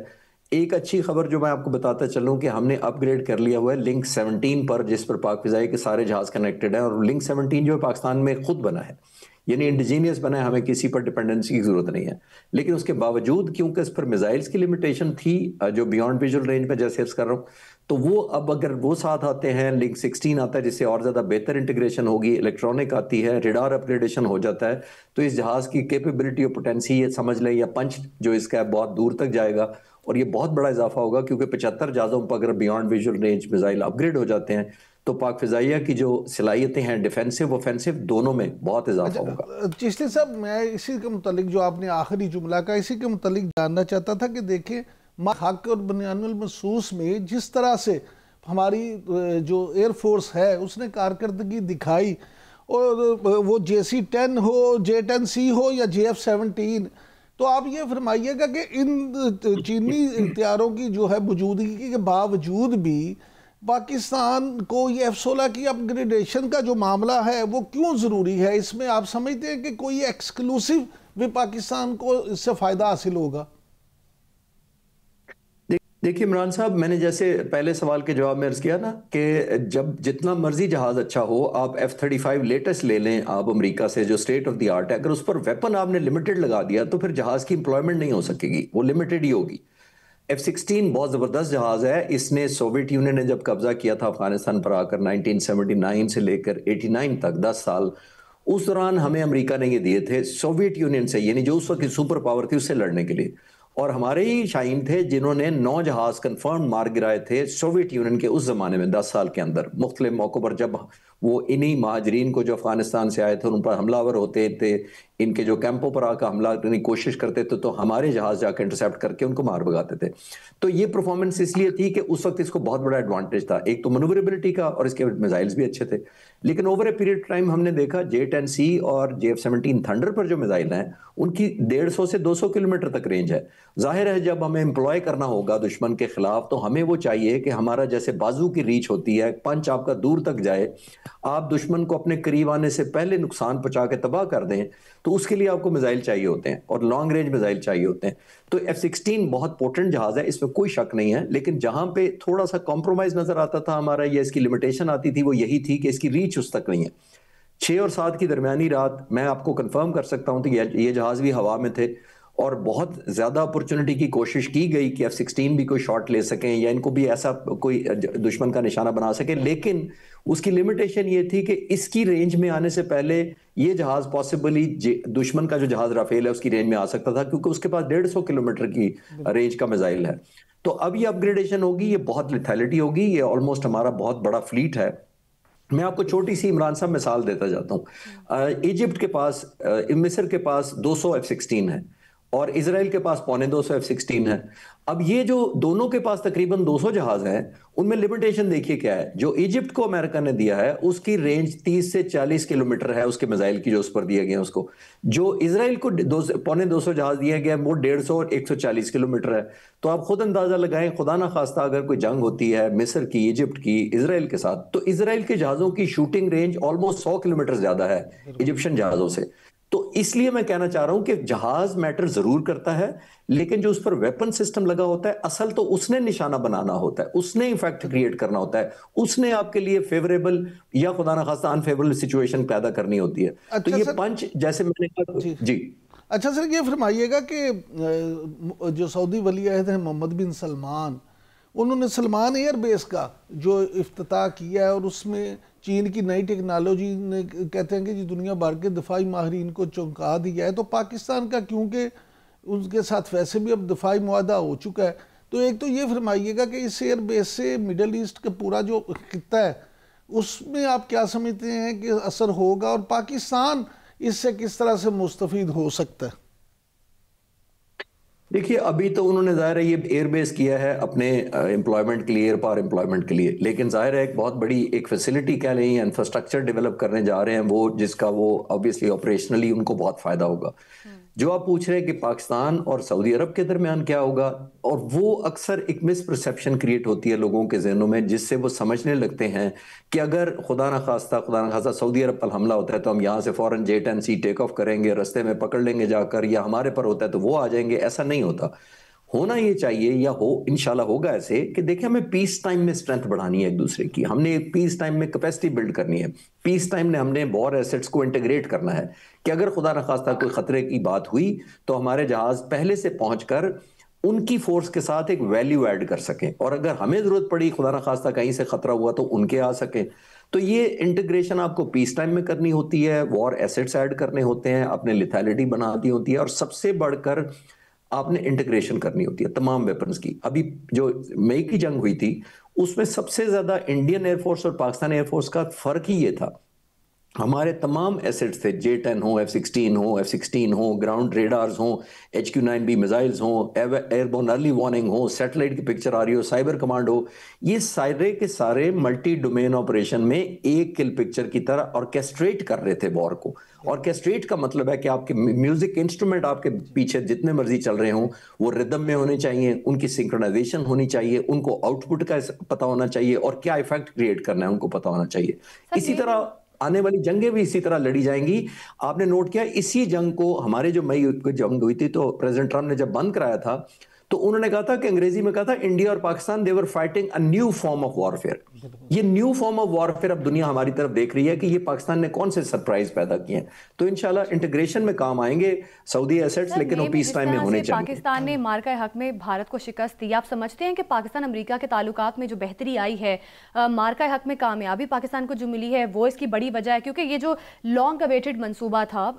एक अच्छी खबर जो मैं आपको बताता चलूं कि हमने अपग्रेड कर लिया हुआ है लिंक 17 पर, जिस पर पाक फिजाई के सारे जहाज कनेक्टेड हैं, और लिंक 17 जो है पाकिस्तान में खुद बना है, यानी इंडिजीनियस बना है, हमें किसी पर डिपेंडेंसी की जरूरत नहीं है। लेकिन उसके बावजूद क्योंकि इस पर मिसाइल्स की लिमिटेशन थी जो बियॉन्ड विजुअल रेंज में जैसे अर्ज कर रहा हूँ, तो वो अब अगर वो साथ आते हैं, लिंक 16 आता है जिससे और ज्यादा बेहतर इंटीग्रेशन होगी, इलेक्ट्रॉनिक आती है, रेडार अपग्रेडेशन हो जाता है, तो इस जहाज की कैपेबिलिटी और पोटेंसी ये समझ लें या पंच जो इसका है बहुत दूर तक जाएगा और ये बहुत बड़ा इजाफा होगा, क्योंकि 75 जहाजों पर अगर beyond visual range missile upgrade हो जाते हैं तो पाक फिजाइया की जो सलाहियतें हैं डिफेंसिव ऑफेंसिव दोनों में बहुत इजाफा होगा। चिश्ती साहब, मैं इसी के मुतालिक जो आपने आखिरी जुमला का, इसी के मुतालिक जानना चाहता था कि देखें हक और बुनियानुल महसूस में जिस तरह से हमारी जो एयरफोर्स है उसने कारकर्दगी दिखाई, और वो JC-10 हो, J-10C हो या JF-17, तो आप ये फरमाइएगा कि इन चीनी तैयारों की जो है मौजूदगी के बावजूद भी पाकिस्तान को ये F-16 की अपग्रेडेशन का जो मामला है वो क्यों ज़रूरी है? इसमें आप समझते हैं कि कोई एक्सक्लूसिव भी पाकिस्तान को इससे फ़ायदा हासिल होगा? देखिए इमरान साहब, मैंने जैसे पहले सवाल के जवाब में अर्ज किया ना कि जब जितना मर्जी जहाज अच्छा हो, आप F-35 लेटेस्ट ले लें आप अमेरिका से जो स्टेट ऑफ द आर्ट है, अगर उस पर वेपन आपने लिमिटेड लगा दिया तो फिर जहाज की एम्प्लॉयमेंट नहीं हो सकेगी, वो लिमिटेड ही होगी। F-16 बहुत ज़बरदस्त जहाज़ है। इसने सोवियत यूनियन ने जब कब्जा किया था अफगानिस्तान पर आकर 1979 से लेकर 89 तक 10 साल, उस दौरान हमें अमेरिका ने ये दिए थे सोवियत यूनियन से, यानी जो उस वक्त की सुपर पावर थी उससे लड़ने के लिए। और हमारे ही शाहीन थे जिन्होंने 9 जहाज कन्फर्म मार गिराए थे सोवियत यूनियन के उस जमाने में 10 साल के अंदर, मुख्तलिफ मौक़ों पर जब वो इन्हीं महाजरीन को जो अफगानिस्तान से आए थे उन पर हमलावर होते थे, इनके जो कैंपों पर आकर हमला करने की कोशिश करते थे, तो हमारे जहाज जाकर इंटरसेप्ट करके उनको मार भगाते थे। तो ये परफॉर्मेंस इसलिए थी कि उस वक्त इसको बहुत बड़ा एडवांटेज था, एक तो मनूवरेबिलिटी का और इसके मिसाइल्स भी अच्छे थे। लेकिन ओवर ए पीरियड टाइम हमने देखा J-10C और JF-17 थंडर पर जो मिसाइल हैं उनकी 150 से 200 किलोमीटर तक रेंज है। जाहिर है जब हमें एम्प्लॉय करना होगा दुश्मन के खिलाफ तो हमें वो चाहिए कि हमारा जैसे बाजू की रीच होती है, पंच आपका दूर तक जाए, आप दुश्मन को अपने करीब आने से पहले नुकसान पहुंचा के तबाह कर दें, तो उसके लिए आपको मिसाइल चाहिए होते हैं और लॉन्ग रेंज मिसाइल चाहिए होते हैं। तो F-16 बहुत पोटेंट जहाज है, इसमें कोई शक नहीं है। लेकिन जहां पे थोड़ा सा कॉम्प्रोमाइज नजर आता था हमारा, या इसकी लिमिटेशन आती थी, वो यही थी कि इसकी रीच उस तक नहीं है। 6 और 7 की दरमियानी रात मैं आपको कंफर्म कर सकता हूं कि ये जहाज भी हवा में थे और बहुत ज्यादा अपॉर्चुनिटी की कोशिश की गई कि F-16 भी कोई शॉट ले सकें या इनको भी ऐसा कोई दुश्मन का निशाना बना सके, लेकिन उसकी लिमिटेशन ये थी कि इसकी रेंज में आने से पहले ये जहाज पॉसिबली दुश्मन का जो जहाज राफेल है उसकी रेंज में आ सकता था, क्योंकि उसके पास 150 किलोमीटर की रेंज का मिसाइल है। तो अब ये अपग्रेडेशन होगी, ये बहुत लिथैलिटी होगी, ये ऑलमोस्ट हमारा बहुत बड़ा फ्लीट है। मैं आपको छोटी सी इमरान साहब मिसाल देता जाता हूँ। इजिप्ट के पास, मिस्र के पास 200 F-16 है और इजराइल के पास 250 F-16 है। अब ये जो दोनों के पास तकरीबन 200 जहाज हैं, उनमें लिमिटेशन देखिए क्या है। जो इजिप्ट को अमेरिका ने दिया है उसकी रेंज 30 से 40 किलोमीटर है उसके मिसाइल की जो उस पर दिए गए हैं उसको। जो इजराइल को 250 जहाज दिया गया वो 150 और 140 किलोमीटर है। तो आप खुद अंदाजा लगाएं, खुदा ना खास्ता अगर कोई जंग होती है मिस्र की, इजिप्ट की, इजराइल के साथ, तो इजराइल के जहाजों की शूटिंग रेंज ऑलमोस्ट 100 किलोमीटर ज्यादा है इजिप्शियन जहाजों से। तो इसलिए मैं कहना चाह रहा हूं कि जहाज मैटर जरूर करता है, लेकिन जो उस पर वेपन सिस्टम लगा होता है असल तो उसने निशाना बनाना होता है, उसने इफेक्ट क्रिएट करना होता है, उसने आपके लिए फेवरेबल या खुदा ना खास्ता अनफेवरेबल सिचुएशन पैदा करनी होती है। अच्छा, तो ये पंच जैसे मैंने कहा जी। अच्छा सर, ये फरमाइएगा कि जो सऊदी वली अहद है मोहम्मद बिन सलमान, उन्होंने सलमान एयर बेस का जो इफ्तिताह किया है और उसमें चीन की नई टेक्नोलॉजी ने कहते हैं कि जी दुनिया भर के दफाई माहरीन को चौंका दिया है। तो पाकिस्तान का क्योंकि उसके साथ वैसे भी अब दफाई मुआहदा हो चुका है, तो एक तो ये फरमाइएगा कि इस एयर बेस से मिडल ईस्ट का पूरा जो खित्ता है उसमें आप क्या समझते हैं कि असर होगा और पाकिस्तान इससे किस तरह से मुस्तफीद हो सकता है? देखिए अभी तो उन्होंने जाहिर है ये एयरबेस किया है अपने एम्प्लॉयमेंट के लिए, एयर पावर एम्प्लॉयमेंट के लिए, लेकिन जाहिर है एक बहुत बड़ी एक फैसिलिटी कह लें, इंफ्रास्ट्रक्चर डेवलप करने जा रहे हैं वो, जिसका वो ऑब्वियसली ऑपरेशनली उनको बहुत फायदा होगा। जो आप पूछ रहे हैं कि पाकिस्तान और सऊदी अरब के दरमियान क्या होगा, और वो अक्सर एक मिसपरसेप्शन क्रिएट होती है लोगों के जहनों में, जिससे वो समझने लगते हैं कि अगर खुदा न खास्ता सऊदी अरब पर हमला होता है तो हम यहाँ से फौरन J-10C टेक ऑफ करेंगे, रास्ते में पकड़ लेंगे जाकर, या हमारे पर होता है तो वो आ जाएंगे। ऐसा नहीं होता। होना ये चाहिए, या हो इंशाल्लाह होगा ऐसे, कि देखिए हमें पीस टाइम में स्ट्रेंथ बढ़ानी है एक दूसरे की, हमने एक पीस टाइम में कैपेसिटी बिल्ड करनी है। पीस टाइम में हमने वॉर एसेट्स को इंटीग्रेट करना है कि अगर खुदा न खास्ता कोई खतरे की बात हुई तो हमारे जहाज पहले से पहुंचकर उनकी फोर्स के साथ एक वैल्यू ऐड कर सकें, और अगर हमें जरूरत पड़ी खुदा न खास्ता कहीं से खतरा हुआ तो उनके आ सकें। तो ये इंटीग्रेशन आपको पीस टाइम में करनी होती है, वॉर एसेट्स ऐड करने होते हैं, अपने लिथैलिटी बनानी होती है, और सबसे बढ़कर आपने इंटीग्रेशन करनी होती है तमाम वेपन्स की। अभी जो मई की जंग हुई थी उसमें सबसे ज्यादा इंडियन एयरफोर्स और पाकिस्तान एयरफोर्स का फर्क ही ये था, हमारे तमाम एसेट्स थे, J-10 हो, F-16 हो, ग्राउंड रेडार्स हो, HQ-9B मिसाइल्स हो, एयरबोर्न अर्ली वार्निंग हो, सैटेलाइट की पिक्चर आ रही हो, साइबर कमांड हो, ये सारे के सारे मल्टी डोमेन ऑपरेशन में एक किल पिक्चर की तरह ऑर्केस्ट्रेट कर रहे थे वॉर को। ऑर्केस्ट्रेट का मतलब है कि आपके म्यूजिक इंस्ट्रूमेंट आपके पीछे जितने मर्जी चल रहे हों वो रिदम में होने चाहिए, उनकी सिंक्रोनाइजेशन होनी चाहिए, उनको आउटपुट का पता होना चाहिए और क्या इफेक्ट क्रिएट करना है उनको पता होना चाहिए। इसी तरह आने वाली जंगें भी इसी तरह लड़ी जाएंगी। आपने नोट किया इसी जंग को, हमारे जो मई की जंग हुई थी तो प्रेसिडेंट ट्रम्प ने जब बंद कराया था तो उन्होंने कहा था कि अंग्रेजी में कहा था इंडिया और Pakistan they were fighting a new form of warfare. ये न्यू फॉर्म ऑफ वॉरफेयर अब दुनिया हमारी तरफ देख रही है कि ये पाकिस्तान ने कौन से सरप्राइज पैदा किए हैं। तो इंशाल्लाह इंटीग्रेशन में काम आएंगे सऊदी एसेट्स, लेकिन वो पीस टाइम में होने चाहिए। पाकिस्तान ने मार्का हक में भारत को शिकस्त दी, आप समझते हैं कि पाकिस्तान अमेरिका के ताल्लुकात में जो बेहतरी आई है, मार्का हक में कामयाबी पाकिस्तान को जो मिली है, वो इसकी बड़ी वजह है? क्योंकि ये जो लॉन्ग अवेटेड मंसूबा था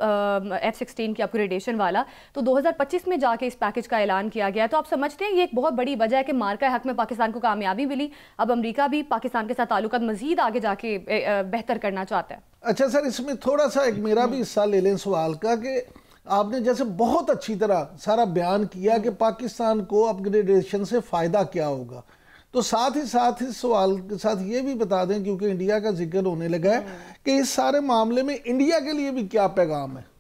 F-16 की अपग्रेडेशन वाला, तो 2025 में जाके इस पैकेज का ऐलान किया गया। तो आप समझते हैं ये एक बहुत बड़ी वजह है कि मार्का हक में पाकिस्तान को कामयाबी मिली, अब अमेरिका भी पाकिस्तान के साथ ताल्लुकात मजीद आगे जाके बेहतर करना चाहता है? अच्छा सर, इसमें थोड़ा सा एक मेरा भी हिस्सा ले लें सवाल का, कि आपने जैसे बहुत अच्छी तरह सारा बयान किया कि पाकिस्तान को अपग्रेडेशन से फ़ायदा क्या होगा, तो साथ ही इस सवाल के साथ ये भी बता दें, क्योंकि इंडिया का जिक्र होने लगा है, कि इस सारे मामले में इंडिया के लिए भी क्या पैगाम है?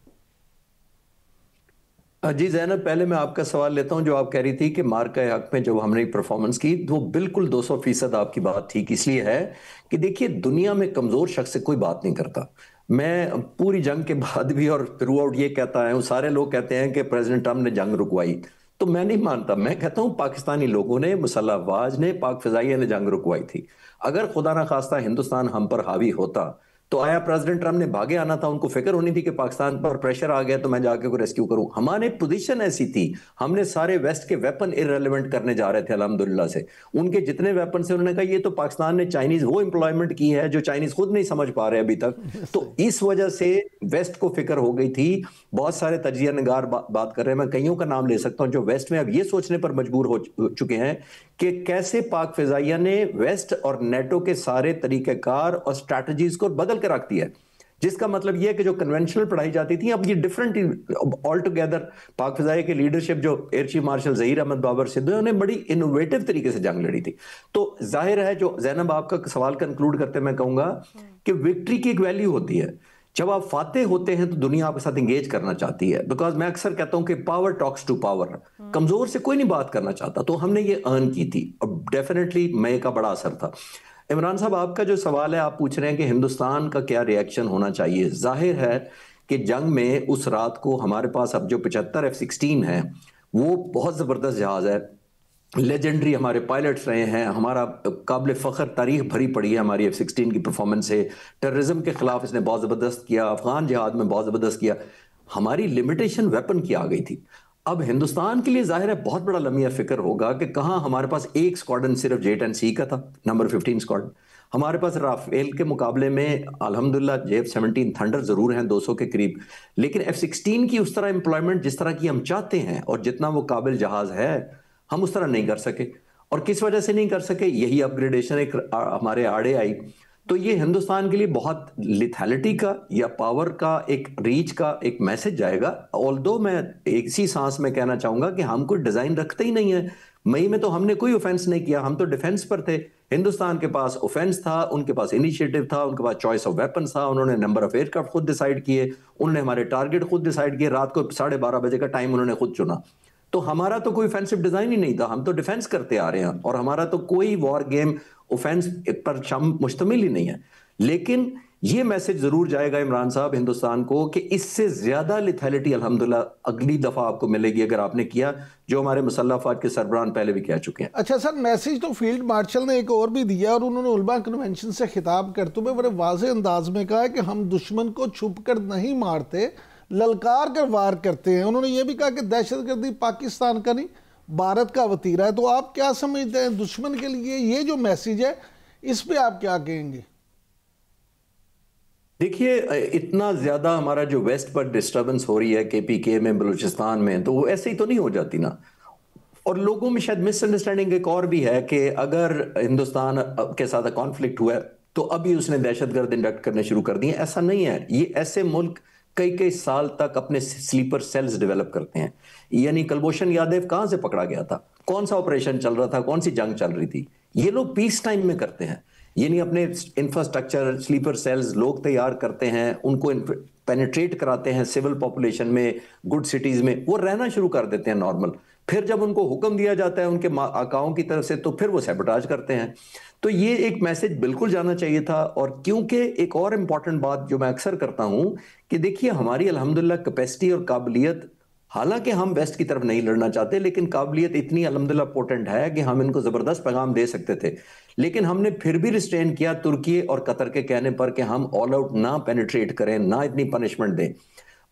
जी ज़ैनब, पहले मैं आपका सवाल लेता हूं। जो आप कह रही थी कि मार्का हक में जब हमने परफॉर्मेंस की, वो बिल्कुल 200% आपकी बात ठीक इसलिए है कि देखिए दुनिया में कमज़ोर शख्स से कोई बात नहीं करता। मैं पूरी जंग के बाद भी और थ्रू आउट ये कहता है, सारे लोग कहते हैं कि प्रेसिडेंट ट्रम्प ने जंग रुकवाई, तो मैं नहीं मानता। मैं कहता हूं पाकिस्तानी लोगों ने, मुसल्लह अफवाज ने, पाक फ़िज़ाइया ने जंग रुकवाई थी। अगर खुदा ना खास्ता हिंदुस्तान हम पर हावी होता तो आया प्रेसिडेंट ट्रम्प ने भागे आना था? उनको फिक्र होनी थी कि पाकिस्तान पर प्रेशर आ गया तो मैं जाके को रेस्क्यू करूं? हमारी पोजीशन ऐसी थी, हमने सारे वेस्ट के वेपन इररिलेवेंट करने जा रहे थे अल्हम्दुलिल्लाह से। उनके जितने वेपन से उन्होंने कहा ये तो पाकिस्तान ने चाइनीज वो एम्प्लॉयमेंट की है जो चाइनीज खुद नहीं समझ पा रहे अभी तक। तो इस वजह से वेस्ट को फिक्र हो गई थी। बहुत सारे तजिया निगार बात कर रहे हैं, मैं कईयों का नाम ले सकता हूं जो वेस्ट में अब ये सोचने पर मजबूर हो चुके हैं कि कैसे पाक फिजाइया ने वेस्ट और नेटो के सारे तरीकेकार और स्ट्रैटेजीज को बदल के रख दिया है। जिसका मतलब यह है कि जो कन्वेंशनल पढ़ाई जाती थी अब ये डिफरेंट ऑल टुगेदर। पाक फिजाइया की लीडरशिप जो air chief marshal Zaheer Ahmed Babar Sidhu ने बड़ी इनोवेटिव तरीके से जंग लड़ी थी। तो जाहिर है, जो ज़ैनब आपका सवाल कंक्लूड करते मैं कहूंगा कि विक्ट्री की एक वैल्यू होती है। जब आप फातेह होते हैं तो दुनिया आपके साथ एंगेज करना चाहती है, बिकॉज मैं अक्सर कहता हूं कि पावर टॉक्स टू पावर। कमजोर से कोई नहीं बात करना चाहता, तो हमने ये अर्न की थी। अब डेफिनेटली मई का बड़ा असर था। इमरान साहब, आपका जो सवाल है, आप पूछ रहे हैं कि हिंदुस्तान का क्या रिएक्शन होना चाहिए। जाहिर है कि जंग में उस रात को हमारे पास अब जो 75 F-16 है वो बहुत जबरदस्त जहाज है, लेजेंडरी हमारे पायलट्स रहे हैं, हमारा काबिल फ़ख्र तारीख भरी पड़ी है हमारी F-16 की परफॉर्मेंस से। टेररिज्म के खिलाफ इसने बहुत ज़बरदस्त किया, अफगान जिहाद में बहुत ज़बरदस्त किया। हमारी लिमिटेशन वेपन की आ गई थी। अब हिंदुस्तान के लिए जाहिर है बहुत बड़ा लम्हा फिक्र होगा कि कहाँ हमारे पास एक स्क्वाड्रन सिर्फ J-10C का था, नंबर 15 स्क्वाड्रन। हमारे पास राफेल के मुकाबले में अल्हम्दुलिल्लाह F-17 थंडर जरूर हैं 200 के करीब, लेकिन F-16 की उस तरह एम्प्लॉयमेंट जिस तरह की हम चाहते हैं और जितना वो काबिल जहाज है, हम उस तरह नहीं कर सके। और किस वजह से नहीं कर सके? यही अपग्रेडेशन एक हमारे आड़े आई। तो ये हिंदुस्तान के लिए बहुत लिथैलिटी का या पावर का, एक रीच का एक मैसेज जाएगा। ऑल्दो मैं एक सी सांस में कहना चाहूंगा कि हम कोई डिजाइन रखते ही नहीं है मई में तो हमने कोई ऑफेंस नहीं किया, हम तो डिफेंस पर थे। हिंदुस्तान के पास ऑफेंस था, उनके पास इनिशिएटिव था, उनके पास चॉइस ऑफ वेपन्स था, उन्होंने नंबर ऑफ एयरक्राफ्ट खुद डिसाइड किए, उन्होंने हमारे टारगेट खुद डिसाइड किए, रात को 12:30 बजे का टाइम उन्होंने खुद चुना। तो हमारा तो कोई ऑफेंसिव डिजाइन ही नहीं था, हम तो डिफेंस करते आ रहे हैं और हमारा तो कोई वॉर गेम ऑफेंस पर मुश्तमिल ही नहीं है। लेकिन ये मैसेज जरूर जाएगा इमरान साहब हिंदुस्तान को कि इससे ज्यादा लिथैलिटी अल्हम्दुलिल्लाह अगली दफा आपको मिलेगी अगर आपने किया, जो हमारे मुसल्लह अफवाज के सरबराह पहले भी कह चुके हैं। अच्छा सर, मैसेज तो फील्ड मार्शल ने एक और भी दिया और उन्होंने उलमा कन्वेंशन से खिताब करते हुए बड़े वाज़ेह अंदाज में कहा है कि हम दुश्मन को छुप कर नहीं मारते, ललकार कर वार करते हैं। उन्होंने ये भी कहा कि दहशतगर्दी पाकिस्तान का नहीं, भारत का वतीरा है। तो आप क्या समझते हैं दुश्मन के लिए ये जो मैसेज है, इस पे आप क्या कहेंगे? देखिए, इतना ज्यादा हमारा जो वेस्ट पर डिस्टर्बेंस हो रही है KPK में, बलूचिस्तान में, तो वो ऐसे ही तो नहीं हो जाती ना। और लोगों में शायद मिसअंडरस्टैंडिंग एक और भी है कि अगर हिंदुस्तान के साथ कॉन्फ्लिक्ट हुआ है तो अभी उसने दहशतगर्द इंडक्ट करने शुरू कर दिए। ऐसा नहीं है। ये ऐसे मुल्क कई कई साल तक अपने स्लीपर सेल्स डेवलप करते हैं। यानी कुलभूषण यादव कहां से पकड़ा गया था, कौन सा ऑपरेशन चल रहा था, कौन सी जंग चल रही थी, ये लोग पीस टाइम में करते हैं। ये नहीं अपने इंफ्रास्ट्रक्चर स्लीपर सेल्स लोग तैयार करते हैं, उनको पेनिट्रेट कराते हैं सिविल पॉपुलेशन में, गुड सिटीज में, वो रहना शुरू कर देते हैं नॉर्मल। फिर जब उनको हुक्म दिया जाता है उनके आकाओं की तरफ से, तो फिर वो सैबोटाज करते हैं। तो ये एक मैसेज बिल्कुल जाना चाहिए था। और क्योंकि एक और इंपॉर्टेंट बात जो मैं अक्सर करता हूं कि देखिए, हमारी अल्हम्दुलिल्लाह कैपेसिटी और काबिलियत, हालांकि हम वेस्ट की तरफ नहीं लड़ना चाहते, लेकिन काबिलियत इतनी अल्हम्दुलिल्लाह पोटेंट है कि हम इनको जबरदस्त पैगाम दे सकते थे। लेकिन हमने फिर भी रिस्ट्रेन किया तुर्की और कतर के कहने पर कि हम ऑल आउट ना पेनिट्रेट करें, ना इतनी पनिशमेंट दें।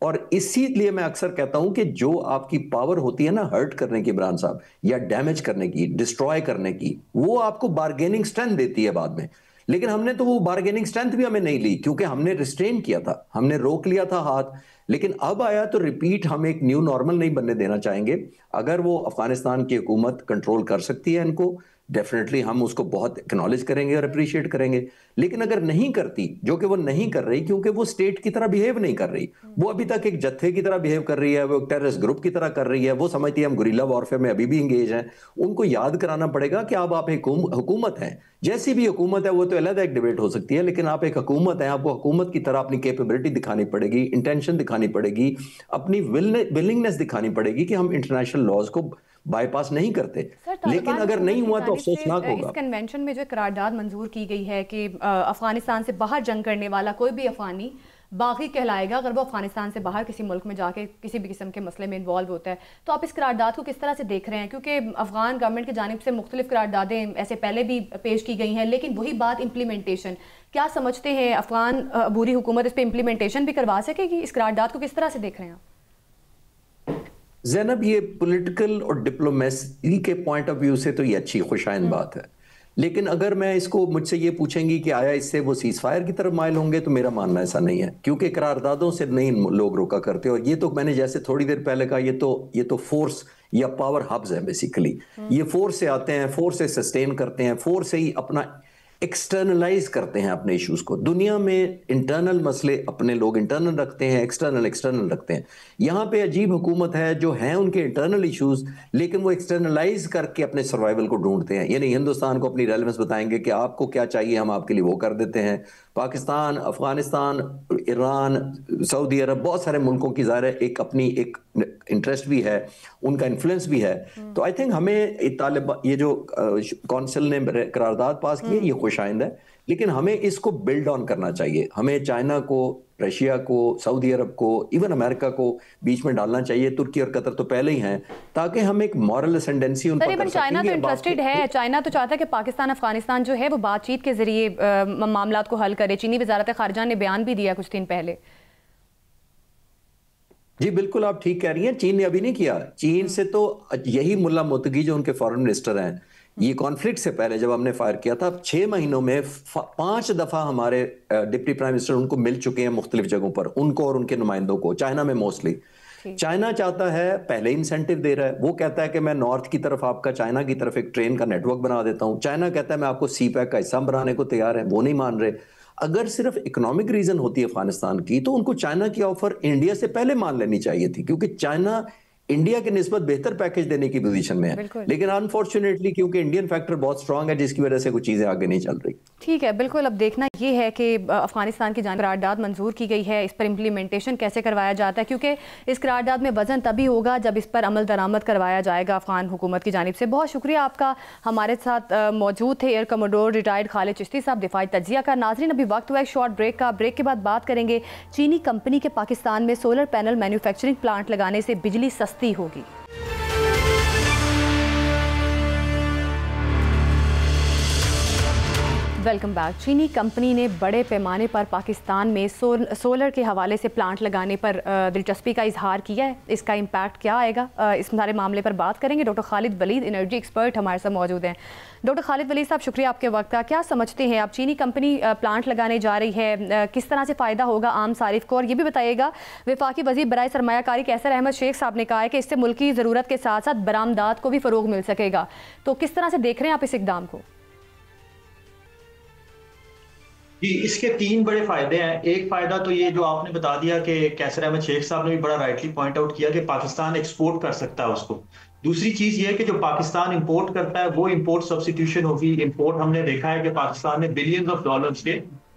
और इसीलिए मैं अक्सर कहता हूं कि जो आपकी पावर होती है ना हर्ट करने की इमरान साहब, या डैमेज करने की, डिस्ट्रॉय करने की, वो आपको बार्गेनिंग स्ट्रेंथ देती है बाद में। लेकिन हमने तो वो बार्गेनिंग स्ट्रेंथ भी हमें नहीं ली, क्योंकि हमने रिस्ट्रेन किया था, हमने रोक लिया था हाथ। लेकिन अब आया तो रिपीट, हम एक न्यू नॉर्मल नहीं बनने देना चाहेंगे। अगर वो अफगानिस्तान की हुकूमत कंट्रोल कर सकती है इनको, डेफिनेटली हम उसको बहुत एक्नॉलेज करेंगे और अप्रिशिएट करेंगे। लेकिन अगर नहीं करती, जो कि वो नहीं कर रही, क्योंकि वो स्टेट की तरह बिहेव नहीं कर रही, वो अभी तक एक जत्थे की तरह बिहेव कर रही है, वो एक टेररिस्ट ग्रुप की तरह कर रही है, वो समझती है हम गुरिल्ला वॉरफेयर में अभी भी इंगेज हैं। उनको याद कराना पड़ेगा कि अब आप एक हुकूमत हैं, जैसी भी हुकूमत है, वो तो अलग एक डिबेट हो सकती है, लेकिन आप एक हुकूमत है, आपको हुकूमत की तरह अपनी कैपेबिलिटी दिखानी पड़ेगी, इंटेंशन दिखानी पड़ेगी, अपनी विलिंगनेस दिखानी पड़ेगी कि हम इंटरनेशनल लॉज को बाईपास नहीं करते। लेकिन अगर नहीं हुआ तो अफसोसनाक होगा। इस कन्वेंशन में जो करारदाद मंजूर की गई है कि अफगानिस्तान से बाहर जंग करने वाला कोई भी अफगानी बागी कहलाएगा अगर वो अफगानिस्तान से बाहर किसी मुल्क में जाके किसी भी किस्म के मसले में इन्वॉल्व होता है। तो आप इस करारदाद को किस तरह से देख रहे हैं? क्योंकि अफगान गवर्नमेंट की जानिब से मुख्तलिफ करारदादें ऐसे पहले भी पेश की गई हैं, लेकिन वही बात इम्प्लीमेंटेशन, क्या समझते हैं अफगान अबूरी हुकूमत इस पर इम्प्लीमेंटेशन भी करवा सकेगी? इस करारदाद को किस तरह से देख रहे हैं आप? ज़ैनब, ये पॉलिटिकल और डिप्लोमेसी के पॉइंट ऑफ व्यू से तो ये अच्छी खुशाइन बात है। लेकिन अगर मैं इसको, मुझसे ये पूछेंगी कि आया इससे वो सीज फायर की तरफ माइल होंगे, तो मेरा मानना ऐसा नहीं है, क्योंकि करारदादों से नहीं लोग रोका करते। और ये तो मैंने जैसे थोड़ी देर पहले कहा, ये तो फोर्स या पावर हब्स है बेसिकली। ये फोर्स से आते हैं, फोर्स से सस्टेन करते हैं, फोर्स से ही अपना एक्सटर्नलाइज करते हैं अपने इश्यूज को। दुनिया में इंटरनल मसले अपने लोग इंटरनल रखते हैं, एक्सटर्नल एक्सटर्नल रखते हैं। यहाँ पे अजीब हुकूमत है जो हैं उनके इंटरनल इश्यूज, लेकिन वो एक्सटर्नलाइज करके अपने सर्वाइवल को ढूंढते हैं। यानी हिंदुस्तान को अपनी रेलेवेंस बताएंगे कि आपको क्या चाहिए, हम आपके लिए वो कर देते हैं। पाकिस्तान, अफगानिस्तान, ईरान, सऊदी अरब, बहुत सारे मुल्कों की ज़ाहिर है एक अपनी एक इंटरेस्ट भी है, उनका इन्फ्लुएंस भी है। तो आई थिंक हमें ये जो कौंसिल ने करारदाद पास की है, ये खुशाइंद है, लेकिन हमें इसको बिल्ड ऑन करना चाहिए। हमें चाइना को, रशिया को, सऊदी अरब को, इवन अमेरिका को बीच में डालना चाहिए। तुर्की और कतर तो पहले ही हैं, ताकि हम एक मॉरल असेंडेंसी उन पर कर सकें। चाइना तो इंटरेस्टेड है, चाइना तो चाहता है कि पाकिस्तान अफगानिस्तान जो है वो बातचीत के जरिए मामलात को हल करे। चीनी वजारत खारजा ने बयान भी दिया कुछ दिन पहले। जी बिल्कुल, आप ठीक कह रही हैं। चीन ने अभी नहीं किया। चीन से तो यही मुल्ला मोतगी जो उनके फॉरेन मिनिस्टर हैं, ये कॉन्फ्लिक्ट से पहले जब हमने फायर किया था, 6 महीनों में 5 दफा हमारे डिप्टी प्राइम मिनिस्टर उनको मिल चुके हैं मुख्तलिफ जगहों पर, उनको और उनके नुमाइंदों को, चाइना में मोस्टली। चाइना चाहता है, पहले इंसेंटिव दे रहा है, वो कहता है कि मैं नॉर्थ की तरफ, आपका चाइना की तरफ एक ट्रेन का नेटवर्क बना देता हूं। चाइना कहता है मैं आपको CPEC का हिस्सा बनाने को तैयार है, वो नहीं मान रहे। अगर सिर्फ इकोनॉमिक रीजन होती है अफगानिस्तान की, तो उनको चाइना की ऑफर इंडिया से पहले मान लेनी चाहिए थी, क्योंकि चाइना इंडिया के निस्बत बेहतर पैकेज देने की पोजीशन में है, लेकिन अनफॉर्चुनेटली क्योंकि इंडियन फैक्टर बहुत स्ट्रांग है जिसकी वजह से कुछ चीजें आगे नहीं चल रही। ठीक है, बिल्कुल। अब देखना ये है कि अफगानिस्तान की जानिब करारदाद मंजूर की गई है, इस पर इम्प्लीमेंटेशन कैसे करवाया जाता है, क्योंकि इस करारदाद में वजन तभी होगा जब इस पर अमल दरामद करवाया जाएगा अफगान हुकूमत की जानिब से। बहुत शुक्रिया आपका, हमारे साथ मौजूद थे air commodore retired Khalid Chishti साहब, दिफाई तज्जिया का। नाज़रीन, अभी वक्त हुआ एक शॉर्ट ब्रेक का। ब्रेक के बाद बात करेंगे चीनी कंपनी के पाकिस्तान में सोलर पैनल मैन्युफैक्चरिंग प्लांट लगाने से बिजली सस्ती होगी। Welcome back. चीनी कंपनी ने बड़े पैमाने पर पाकिस्तान में सोलर के हवाले से प्लांट लगाने पर दिलचस्पी का इजहार किया है। इसका इम्पैक्ट क्या आएगा, इस सारे मामले पर बात करेंगे। Doctor Khalid Waleed, energy expert, हमारे साथ मौजूद हैं। डॉक्टर खालिद वलीद साहब, शुक्रिया आपके वक्त का। क्या समझते हैं आप, चीनी कंपनी प्लांट लगाने जा रही है, किस तरह से फ़ायदा होगा आम सारिफ को? और ये भी बताइएगा, वफाकी वज़ीर बराए सरमायाकारी कैसर अहमद शेख साहब ने कहा है कि इससे मुल्क की ज़रूरत के साथ साथ बरामदात को भी फ़रोग मिल सकेगा, तो किस तरह से देख रहे हैं आप इस इक़दाम को? जी, इसके 3 बड़े फायदे हैं। एक फायदा तो ये जो आपने बता दिया कि कैसर अहमद शेख साहब ने भी बड़ा राइटली पॉइंट आउट किया कि पाकिस्तान एक्सपोर्ट कर सकता है उसको। दूसरी चीज ये है कि जो पाकिस्तान इंपोर्ट करता है वो इंपोर्ट सब्स्टिट्यूशन होगी। इंपोर्ट हमने देखा है कि पाकिस्तान ने बिलियंस ऑफ डॉलर्स के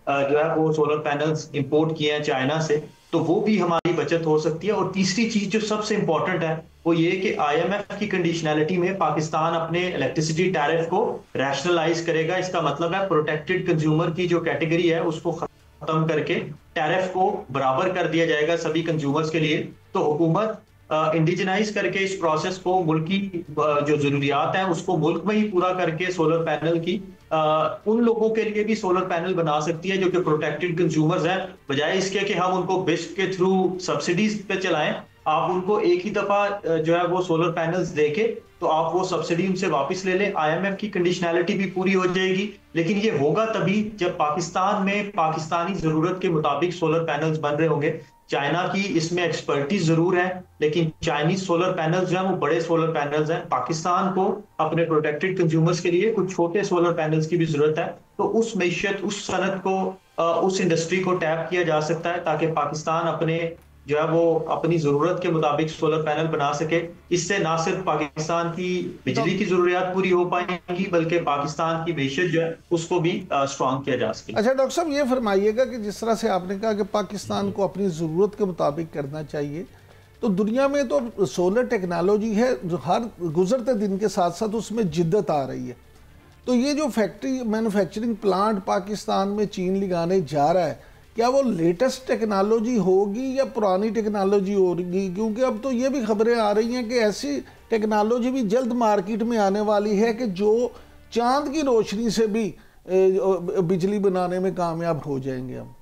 जो है वो सोलर पैनल्स इंपोर्ट किए हैं चाइना से, तो वो भी हमारी बचत हो सकती है। और तीसरी चीज जो सबसे इंपॉर्टेंट है वो ये कि IMF की कंडीशनैलिटी में पाकिस्तान अपने इलेक्ट्रिसिटी टैरिफ को रैशनलाइज करेगा। इसका मतलब है प्रोटेक्टेड कंज्यूमर की जो कैटेगरी है उसको खत्म करके टैरिफ को बराबर कर दिया जाएगा सभी कंज्यूमर्स के लिए। तो हुकूमत इंडिजनाइज करके इस प्रोसेस को, मुल्क की जो जरूरियात हैं उसको मुल्क में ही पूरा करके सोलर पैनल की उन लोगों के लिए भी सोलर पैनल बना सकती है जो कि प्रोटेक्टेड कंज्यूमर्स हैं, बजाय इसके कि हम उनको बिस्क के थ्रू सब्सिडीज पे चलाएं। आप उनको एक ही दफा जो है वो सोलर पैनल्स देके तो आप वो सब्सिडी उनसे वापस ले लें। IMF की कंडीशनैलिटी भी पूरी हो जाएगी, लेकिन ये होगा तभी जब पाकिस्तान में पाकिस्तानी जरूरत के मुताबिक सोलर पैनल्स बन रहे होंगे। चाइना की इसमें एक्सपर्टीज जरूर है, लेकिन चाइनीज सोलर पैनल्स जो हैं वो बड़े सोलर पैनल्स हैं। पाकिस्तान को अपने प्रोटेक्टेड कंज्यूमर्स के लिए कुछ छोटे सोलर पैनल्स की भी जरूरत है। तो उस मैशियत, उस सनत को, उस इंडस्ट्री को टैप किया जा सकता है ताकि पाकिस्तान अपने जो है वो अपनी जरूरत के मुताबिक सोलर पैनल बना सके। इससे ना सिर्फ पाकिस्तान की बिजली की जरूरियात पूरी हो पाएंगी बल्कि पाकिस्तान की मैशियत जो है उसको भी स्ट्रॉन्ग किया जा सके। अच्छा डॉक्टर साहब, ये फरमाइएगा कि जिस तरह से आपने कहा कि पाकिस्तान को अपनी ज़रूरत के मुताबिक करना चाहिए, तो दुनिया में तो सोलर टेक्नोलॉजी है जो हर गुजरते दिन के साथ साथ उसमें जिद्दत आ रही है। तो ये जो फैक्ट्री मैन्युफैक्चरिंग प्लांट पाकिस्तान में चीन लगाने जा रहा है, क्या वो लेटेस्ट टेक्नोलॉजी होगी या पुरानी टेक्नोलॉजी होगी? क्योंकि अब तो ये भी खबरें आ रही हैं कि ऐसी टेक्नोलॉजी भी जल्द मार्केट में आने वाली है कि जो चांद की रोशनी से भी बिजली बनाने में कामयाब हो जाएंगे हम।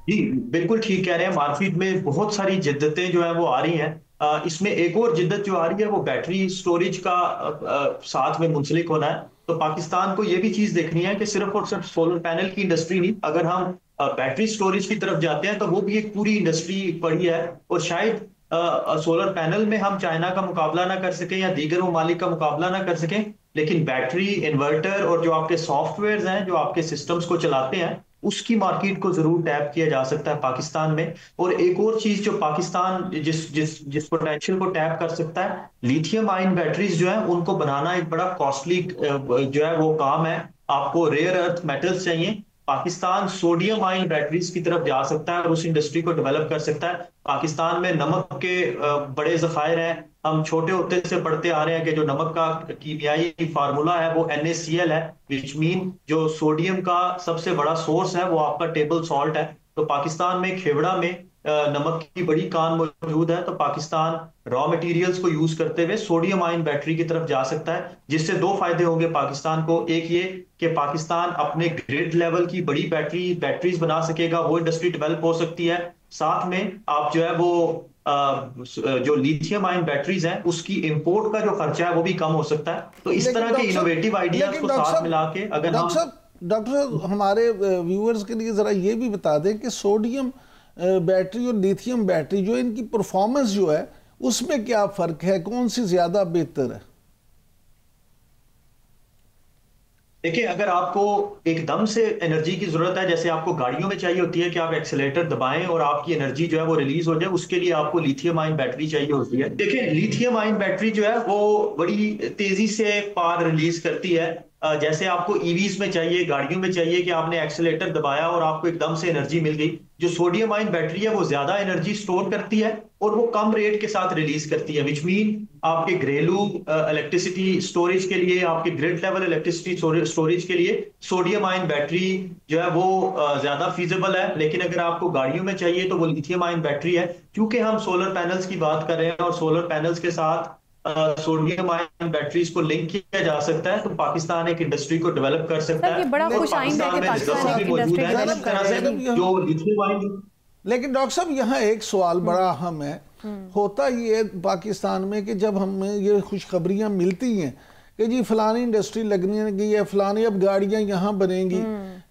जी बिल्कुल ठीक कह रहे हैं। मार्केट में बहुत सारी जिद्दतें जो है वो आ रही हैं। इसमें एक और जिद्दत जो आ रही है वो बैटरी स्टोरेज का साथ में मुंसलिक होना है। तो पाकिस्तान को ये भी चीज देखनी है कि सिर्फ और सिर्फ सोलर पैनल की इंडस्ट्री नहीं, अगर हम बैटरी स्टोरेज की तरफ जाते हैं तो वो भी एक पूरी इंडस्ट्री पड़ी है। और शायद सोलर पैनल में हम चाइना का मुकाबला ना कर सकें या दीगर ममालिक का मुकाबला ना कर सकें, लेकिन बैटरी, इन्वर्टर और जो आपके सॉफ्टवेयर हैं जो आपके सिस्टम्स को चलाते हैं उसकी मार्केट को जरूर टैप किया जा सकता है पाकिस्तान में। और एक और चीज जो पाकिस्तान जिस पोटेंशियल को टैप कर सकता है, लिथियम आयन बैटरीज जो है उनको बनाना एक बड़ा कॉस्टली जो है वो काम है। आपको रेयर अर्थ मेटल्स चाहिए। पाकिस्तान सोडियम आयन बैटरीज की तरफ जा सकता है और उस इंडस्ट्री को डेवलप कर सकता है। पाकिस्तान में नमक के बड़े ज़खायर हैं। हम छोटे होते से पढ़ते आ रहे हैं कि जो नमक का कीमियाई फार्मूला है वो NaCl है, विच मीन जो सोडियम का सबसे बड़ा सोर्स है वो आपका टेबल सॉल्ट है। तो पाकिस्तान में खेवड़ा में नमक की बड़ी कान मौजूद है। तो पाकिस्तान रॉ मटेरियल्स को यूज करते हुए सोडियम आयन बैटरी की तरफ जा सकता है, जिससे 2 फायदे होंगे पाकिस्तान को। एक ये कि पाकिस्तान अपने ग्रिड लेवल की बड़ी बैटरीज बना सकेगा, वो इंडस्ट्री डेवलप हो सकती है। साथ में आप जो है वो जो लिथियम आयन बैटरीज हैं उसकी इंपोर्ट का जो खर्चा है वो भी कम हो सकता है। तो इस तरह के इनोवेटिव आइडियाज को साथ मिला के अगर हम डॉक्टर साहब हमारे व्यूअर्स के लिए जरा ये भी बता दें कि सोडियम बैटरी और लिथियम बैटरी जो इनकी परफॉर्मेंस जो है उसमें क्या फर्क है, कौन सी ज्यादा बेहतर है? देखिए, अगर आपको एकदम से एनर्जी की जरूरत है, जैसे आपको गाड़ियों में चाहिए होती है कि आप एक्सेलेरेटर दबाएं और आपकी एनर्जी जो है वो रिलीज हो जाए, उसके लिए आपको लिथियम आयन बैटरी चाहिए होती है। देखिए, लिथियम आयन बैटरी जो है वो बड़ी तेजी से पावर रिलीज करती है। जैसे आपको ईवीज में चाहिए, गाड़ियों में चाहिए कि आपने एक्सेलेरेटर दबाया और आपको एकदम से एनर्जी मिल गई। जो सोडियम आयन बैटरी है वो ज्यादा एनर्जी स्टोर करती है और वो कम रेट के साथ रिलीज करती है, विच मीन आपके घरेलू इलेक्ट्रिसिटी स्टोरेज के लिए, आपके ग्रिड लेवल इलेक्ट्रिसिटी स्टोरेज के लिए सोडियम आयन बैटरी जो है वो ज्यादा फीजिबल है। लेकिन अगर आपको गाड़ियों में चाहिए तो वो लिथियम आयन बैटरी है। क्योंकि हम सोलर पैनल्स की बात कर रहे हैं और सोलर पैनल्स के साथ सोडियम आयन बैटरीज को लिंक किया जा सकता है, तो पाकिस्तान एक इंडस्ट्री को डेवलप कर सकता है। बड़ा खुश आइंद है कि पाकिस्तान एक इंडस्ट्री डेवलप कर रहा है जो लिथियम आयन। लेकिन डॉक्टर साहब यहाँ एक सवाल बड़ा अहम है, होता ये पाकिस्तान में कि जब हमें ये खुशखबरियाँ मिलती हैं कि जी फलानी इंडस्ट्री लगने लगी है, फलानी अब गाड़ियाँ यहाँ बनेंगी,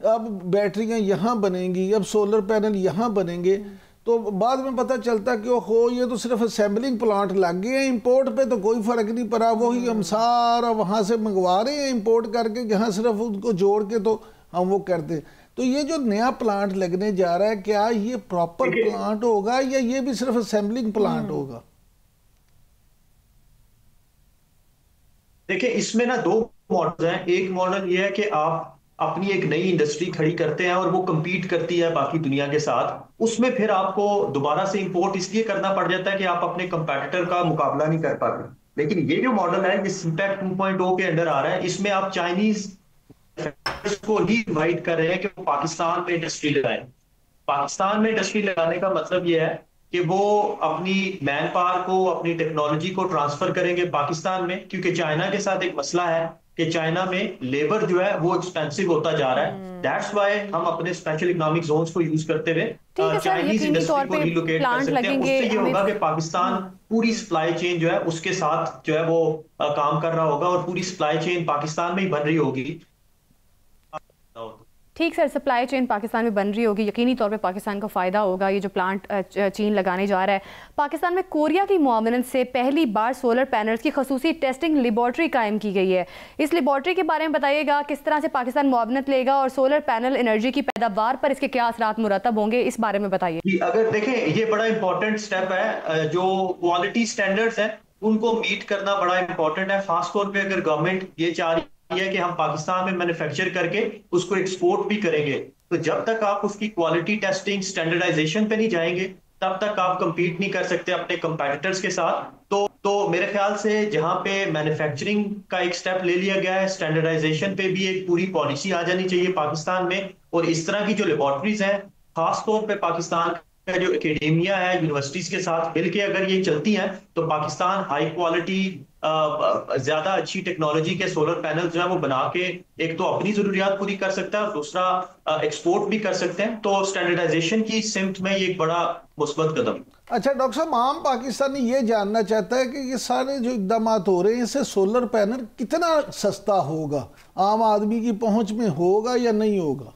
अब बैटरियाँ यहाँ बनेंगी, अब सोलर पैनल यहाँ बनेंगे, तो बाद में पता चलता कि हो ये तो सिर्फ असेंबलिंग प्लांट लग गए हैं, इंपोर्ट पे तो कोई फ़र्क नहीं पड़ा, वही हम सारा वहाँ से मंगवा रहे हैं इंपोर्ट करके, यहाँ सिर्फ उनको जोड़ के तो हम वो करते हैं। तो ये जो नया प्लांट लगने जा रहा है, क्या ये प्रॉपर प्लांट होगा या ये भी सिर्फ असेंबलिंग प्लांट होगा? देखिए, इसमें ना दो मॉडल हैं। एक मॉडल ये है कि आप अपनी एक नई इंडस्ट्री खड़ी करते हैं और वो compete करती है बाकी दुनिया के साथ। उसमें फिर आपको दोबारा से इंपोर्ट इसलिए करना पड़ जाता है कि आप अपने कंपेटिटर का मुकाबला नहीं कर पाते। लेकिन ये जो मॉडल है, ये सीपैक 2.0 के अंडर आ रहा है, इसमें आप चाइनीज को ही इनवाइट कर रहे हैं कि वो पाकिस्तान में इंडस्ट्री लगाएं। पाकिस्तान में इंडस्ट्री लगाने का मतलब ये है कि वो अपनी मैन पावर को, अपनी टेक्नोलॉजी को ट्रांसफर करेंगे पाकिस्तान में, क्योंकि चाइना के साथ एक मसला है कि चाइना में लेबर जो है वो एक्सपेंसिव होता जा रहा है। दैट्स वाई हम अपने स्पेशल इकोनॉमिक जोन्स को यूज करते हुए चाइनीज इंडस्ट्री को रिलोकेट कर सकते हैं। उससे ये होगा कि पाकिस्तान पूरी सप्लाई चेन जो है उसके साथ जो है वो काम कर रहा होगा और पूरी सप्लाई चेन पाकिस्तान में ही बन रही होगी। ठीक सर, सप्लाई चेन पाकिस्तान में बन रही होगी, यकीनी तौर पे पाकिस्तान को फ़ायदा होगा। ये जो प्लांट चीन लगाने जा रहा है, पाकिस्तान में कोरिया की मुआवनत से पहली बार सोलर पैनल्स की खसूसी टेस्टिंग लेबॉर्ट्री कायम की गई है। इस लेबॉर्ट्री के बारे में बताइएगा, किस तरह से पाकिस्तान मुआवनत लेगा और सोलर पैनल एनर्जी की पैदावार पर इसके क्या असरात मुरतब होंगे, इस बारे में बताइए। अगर देखें, ये बड़ा इंपॉर्टेंट स्टेप है। जो क्वालिटी स्टैंडर्ड्स हैं उनको मीट करना बड़ा इंपॉर्टेंट है। खासतौर पर अगर गवर्नमेंट ये चाह रही है कि हम पाकिस्तान में मैन्युफैक्चर करके उसको एक्सपोर्ट भी करेंगे, तो जब तक आप उसकी क्वालिटी टेस्टिंग स्टैंडर्डाइजेशन पे नहीं जाएंगे तब तक आप compete नहीं कर सकते अपने कंपेटिटर्स के साथ। तो मेरे ख्याल से जहां पे मैन्युफैक्चरिंग का एक स्टेप ले लिया गया है, स्टैंडर्डाइजेशन पे भी एक पूरी पॉलिसी आ जानी चाहिए पाकिस्तान में। और इस तरह की जो लेबॉर्ट्रीज हैं, खासतौर पे पाकिस्तान का जो एकेडेमिया है, यूनिवर्सिटीज के साथ मिलकर अगर ये चलती हैं तो पाकिस्तान हाई क्वालिटी ज्यादा अच्छी टेक्नोलॉजी के सोलर पैनल जो है वो बना के एक तो अपनी जरूरियात पूरी कर सकता है और दूसरा एक्सपोर्ट भी कर सकते हैं। तो स्टैंडर्डाइजेशन की सिमत में ये एक बड़ा मुस्बत कदम। अच्छा डॉक्टर साहब, आम पाकिस्तानी ये जानना चाहता है कि ये सारे जो इकदाम हो रहे हैं, इससे सोलर पैनल कितना सस्ता होगा, आम आदमी की पहुंच में होगा या नहीं होगा?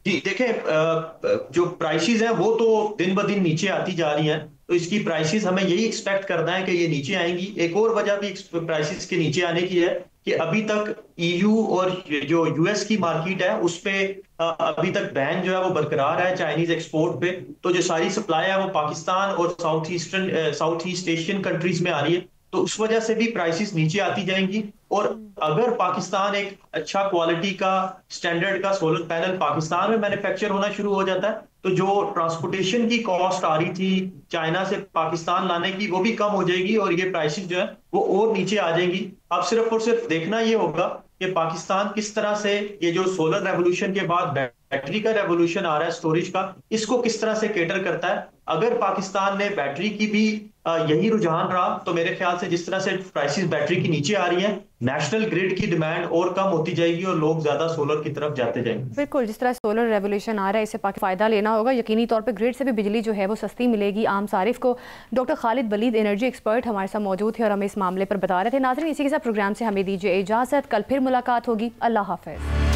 जी देखें, जो प्राइसेस हैं वो तो दिन ब दिन नीचे आती जा रही हैं, तो इसकी प्राइसेस हमें यही एक्सपेक्ट करना है कि ये नीचे आएंगी। एक और वजह भी प्राइसेस के नीचे आने की है कि अभी तक ईयू और जो यूएस की मार्केट है उस पे अभी तक बैन जो है वो बरकरार है चाइनीज एक्सपोर्ट पे। तो जो सारी सप्लाई है वो पाकिस्तान और साउथ ईस्ट एशियन कंट्रीज में आ रही है, तो उस वजह से भी प्राइसेस नीचे आती जाएंगी। और अगर पाकिस्तान एक अच्छा क्वालिटी का स्टैंडर्ड का सोलर पैनल पाकिस्तान में मैन्युफैक्चर होना शुरू हो जाता है, तो जो ट्रांसपोर्टेशन की कॉस्ट आ रही थी चाइना से पाकिस्तान लाने की, वो भी कम हो जाएगी और ये प्राइसेस जो है वो और नीचे आ जाएंगी। अब सिर्फ और सिर्फ देखना ये होगा कि पाकिस्तान किस तरह से ये जो सोलर रेवोल्यूशन के बाद बैटरी का रेवोल्यूशन आ रहा है स्टोरेज का, इसको किस तरह से केटर करता है। अगर पाकिस्तान ने बैटरी की भी यही रुझान रहा तो मेरे ख्याल से जिस तरह से प्राइसेस बैटरी की नीचे आ रही है, नेशनल ग्रिड की डिमांड और कम होती जाएगी और लोग ज्यादा सोलर की तरफ जाते जाएंगे। बिल्कुल, जिस तरह सोलर रेवोल्यूशन आ रहा है, इससे फायदा लेना होगा। यकीनी तौर पे ग्रिड से भी बिजली जो है वो सस्ती मिलेगी आम सारिफ को। Doctor Khalid Waleed, energy expert, हमारे साथ मौजूद थे और हमें इस मामले पर बता रहे थे। नाज़रीन, इसी के साथ प्रोग्राम से हमें दीजिए इजाज़त, कल फिर मुलाकात होगी। अल्लाह हाफ़िज़।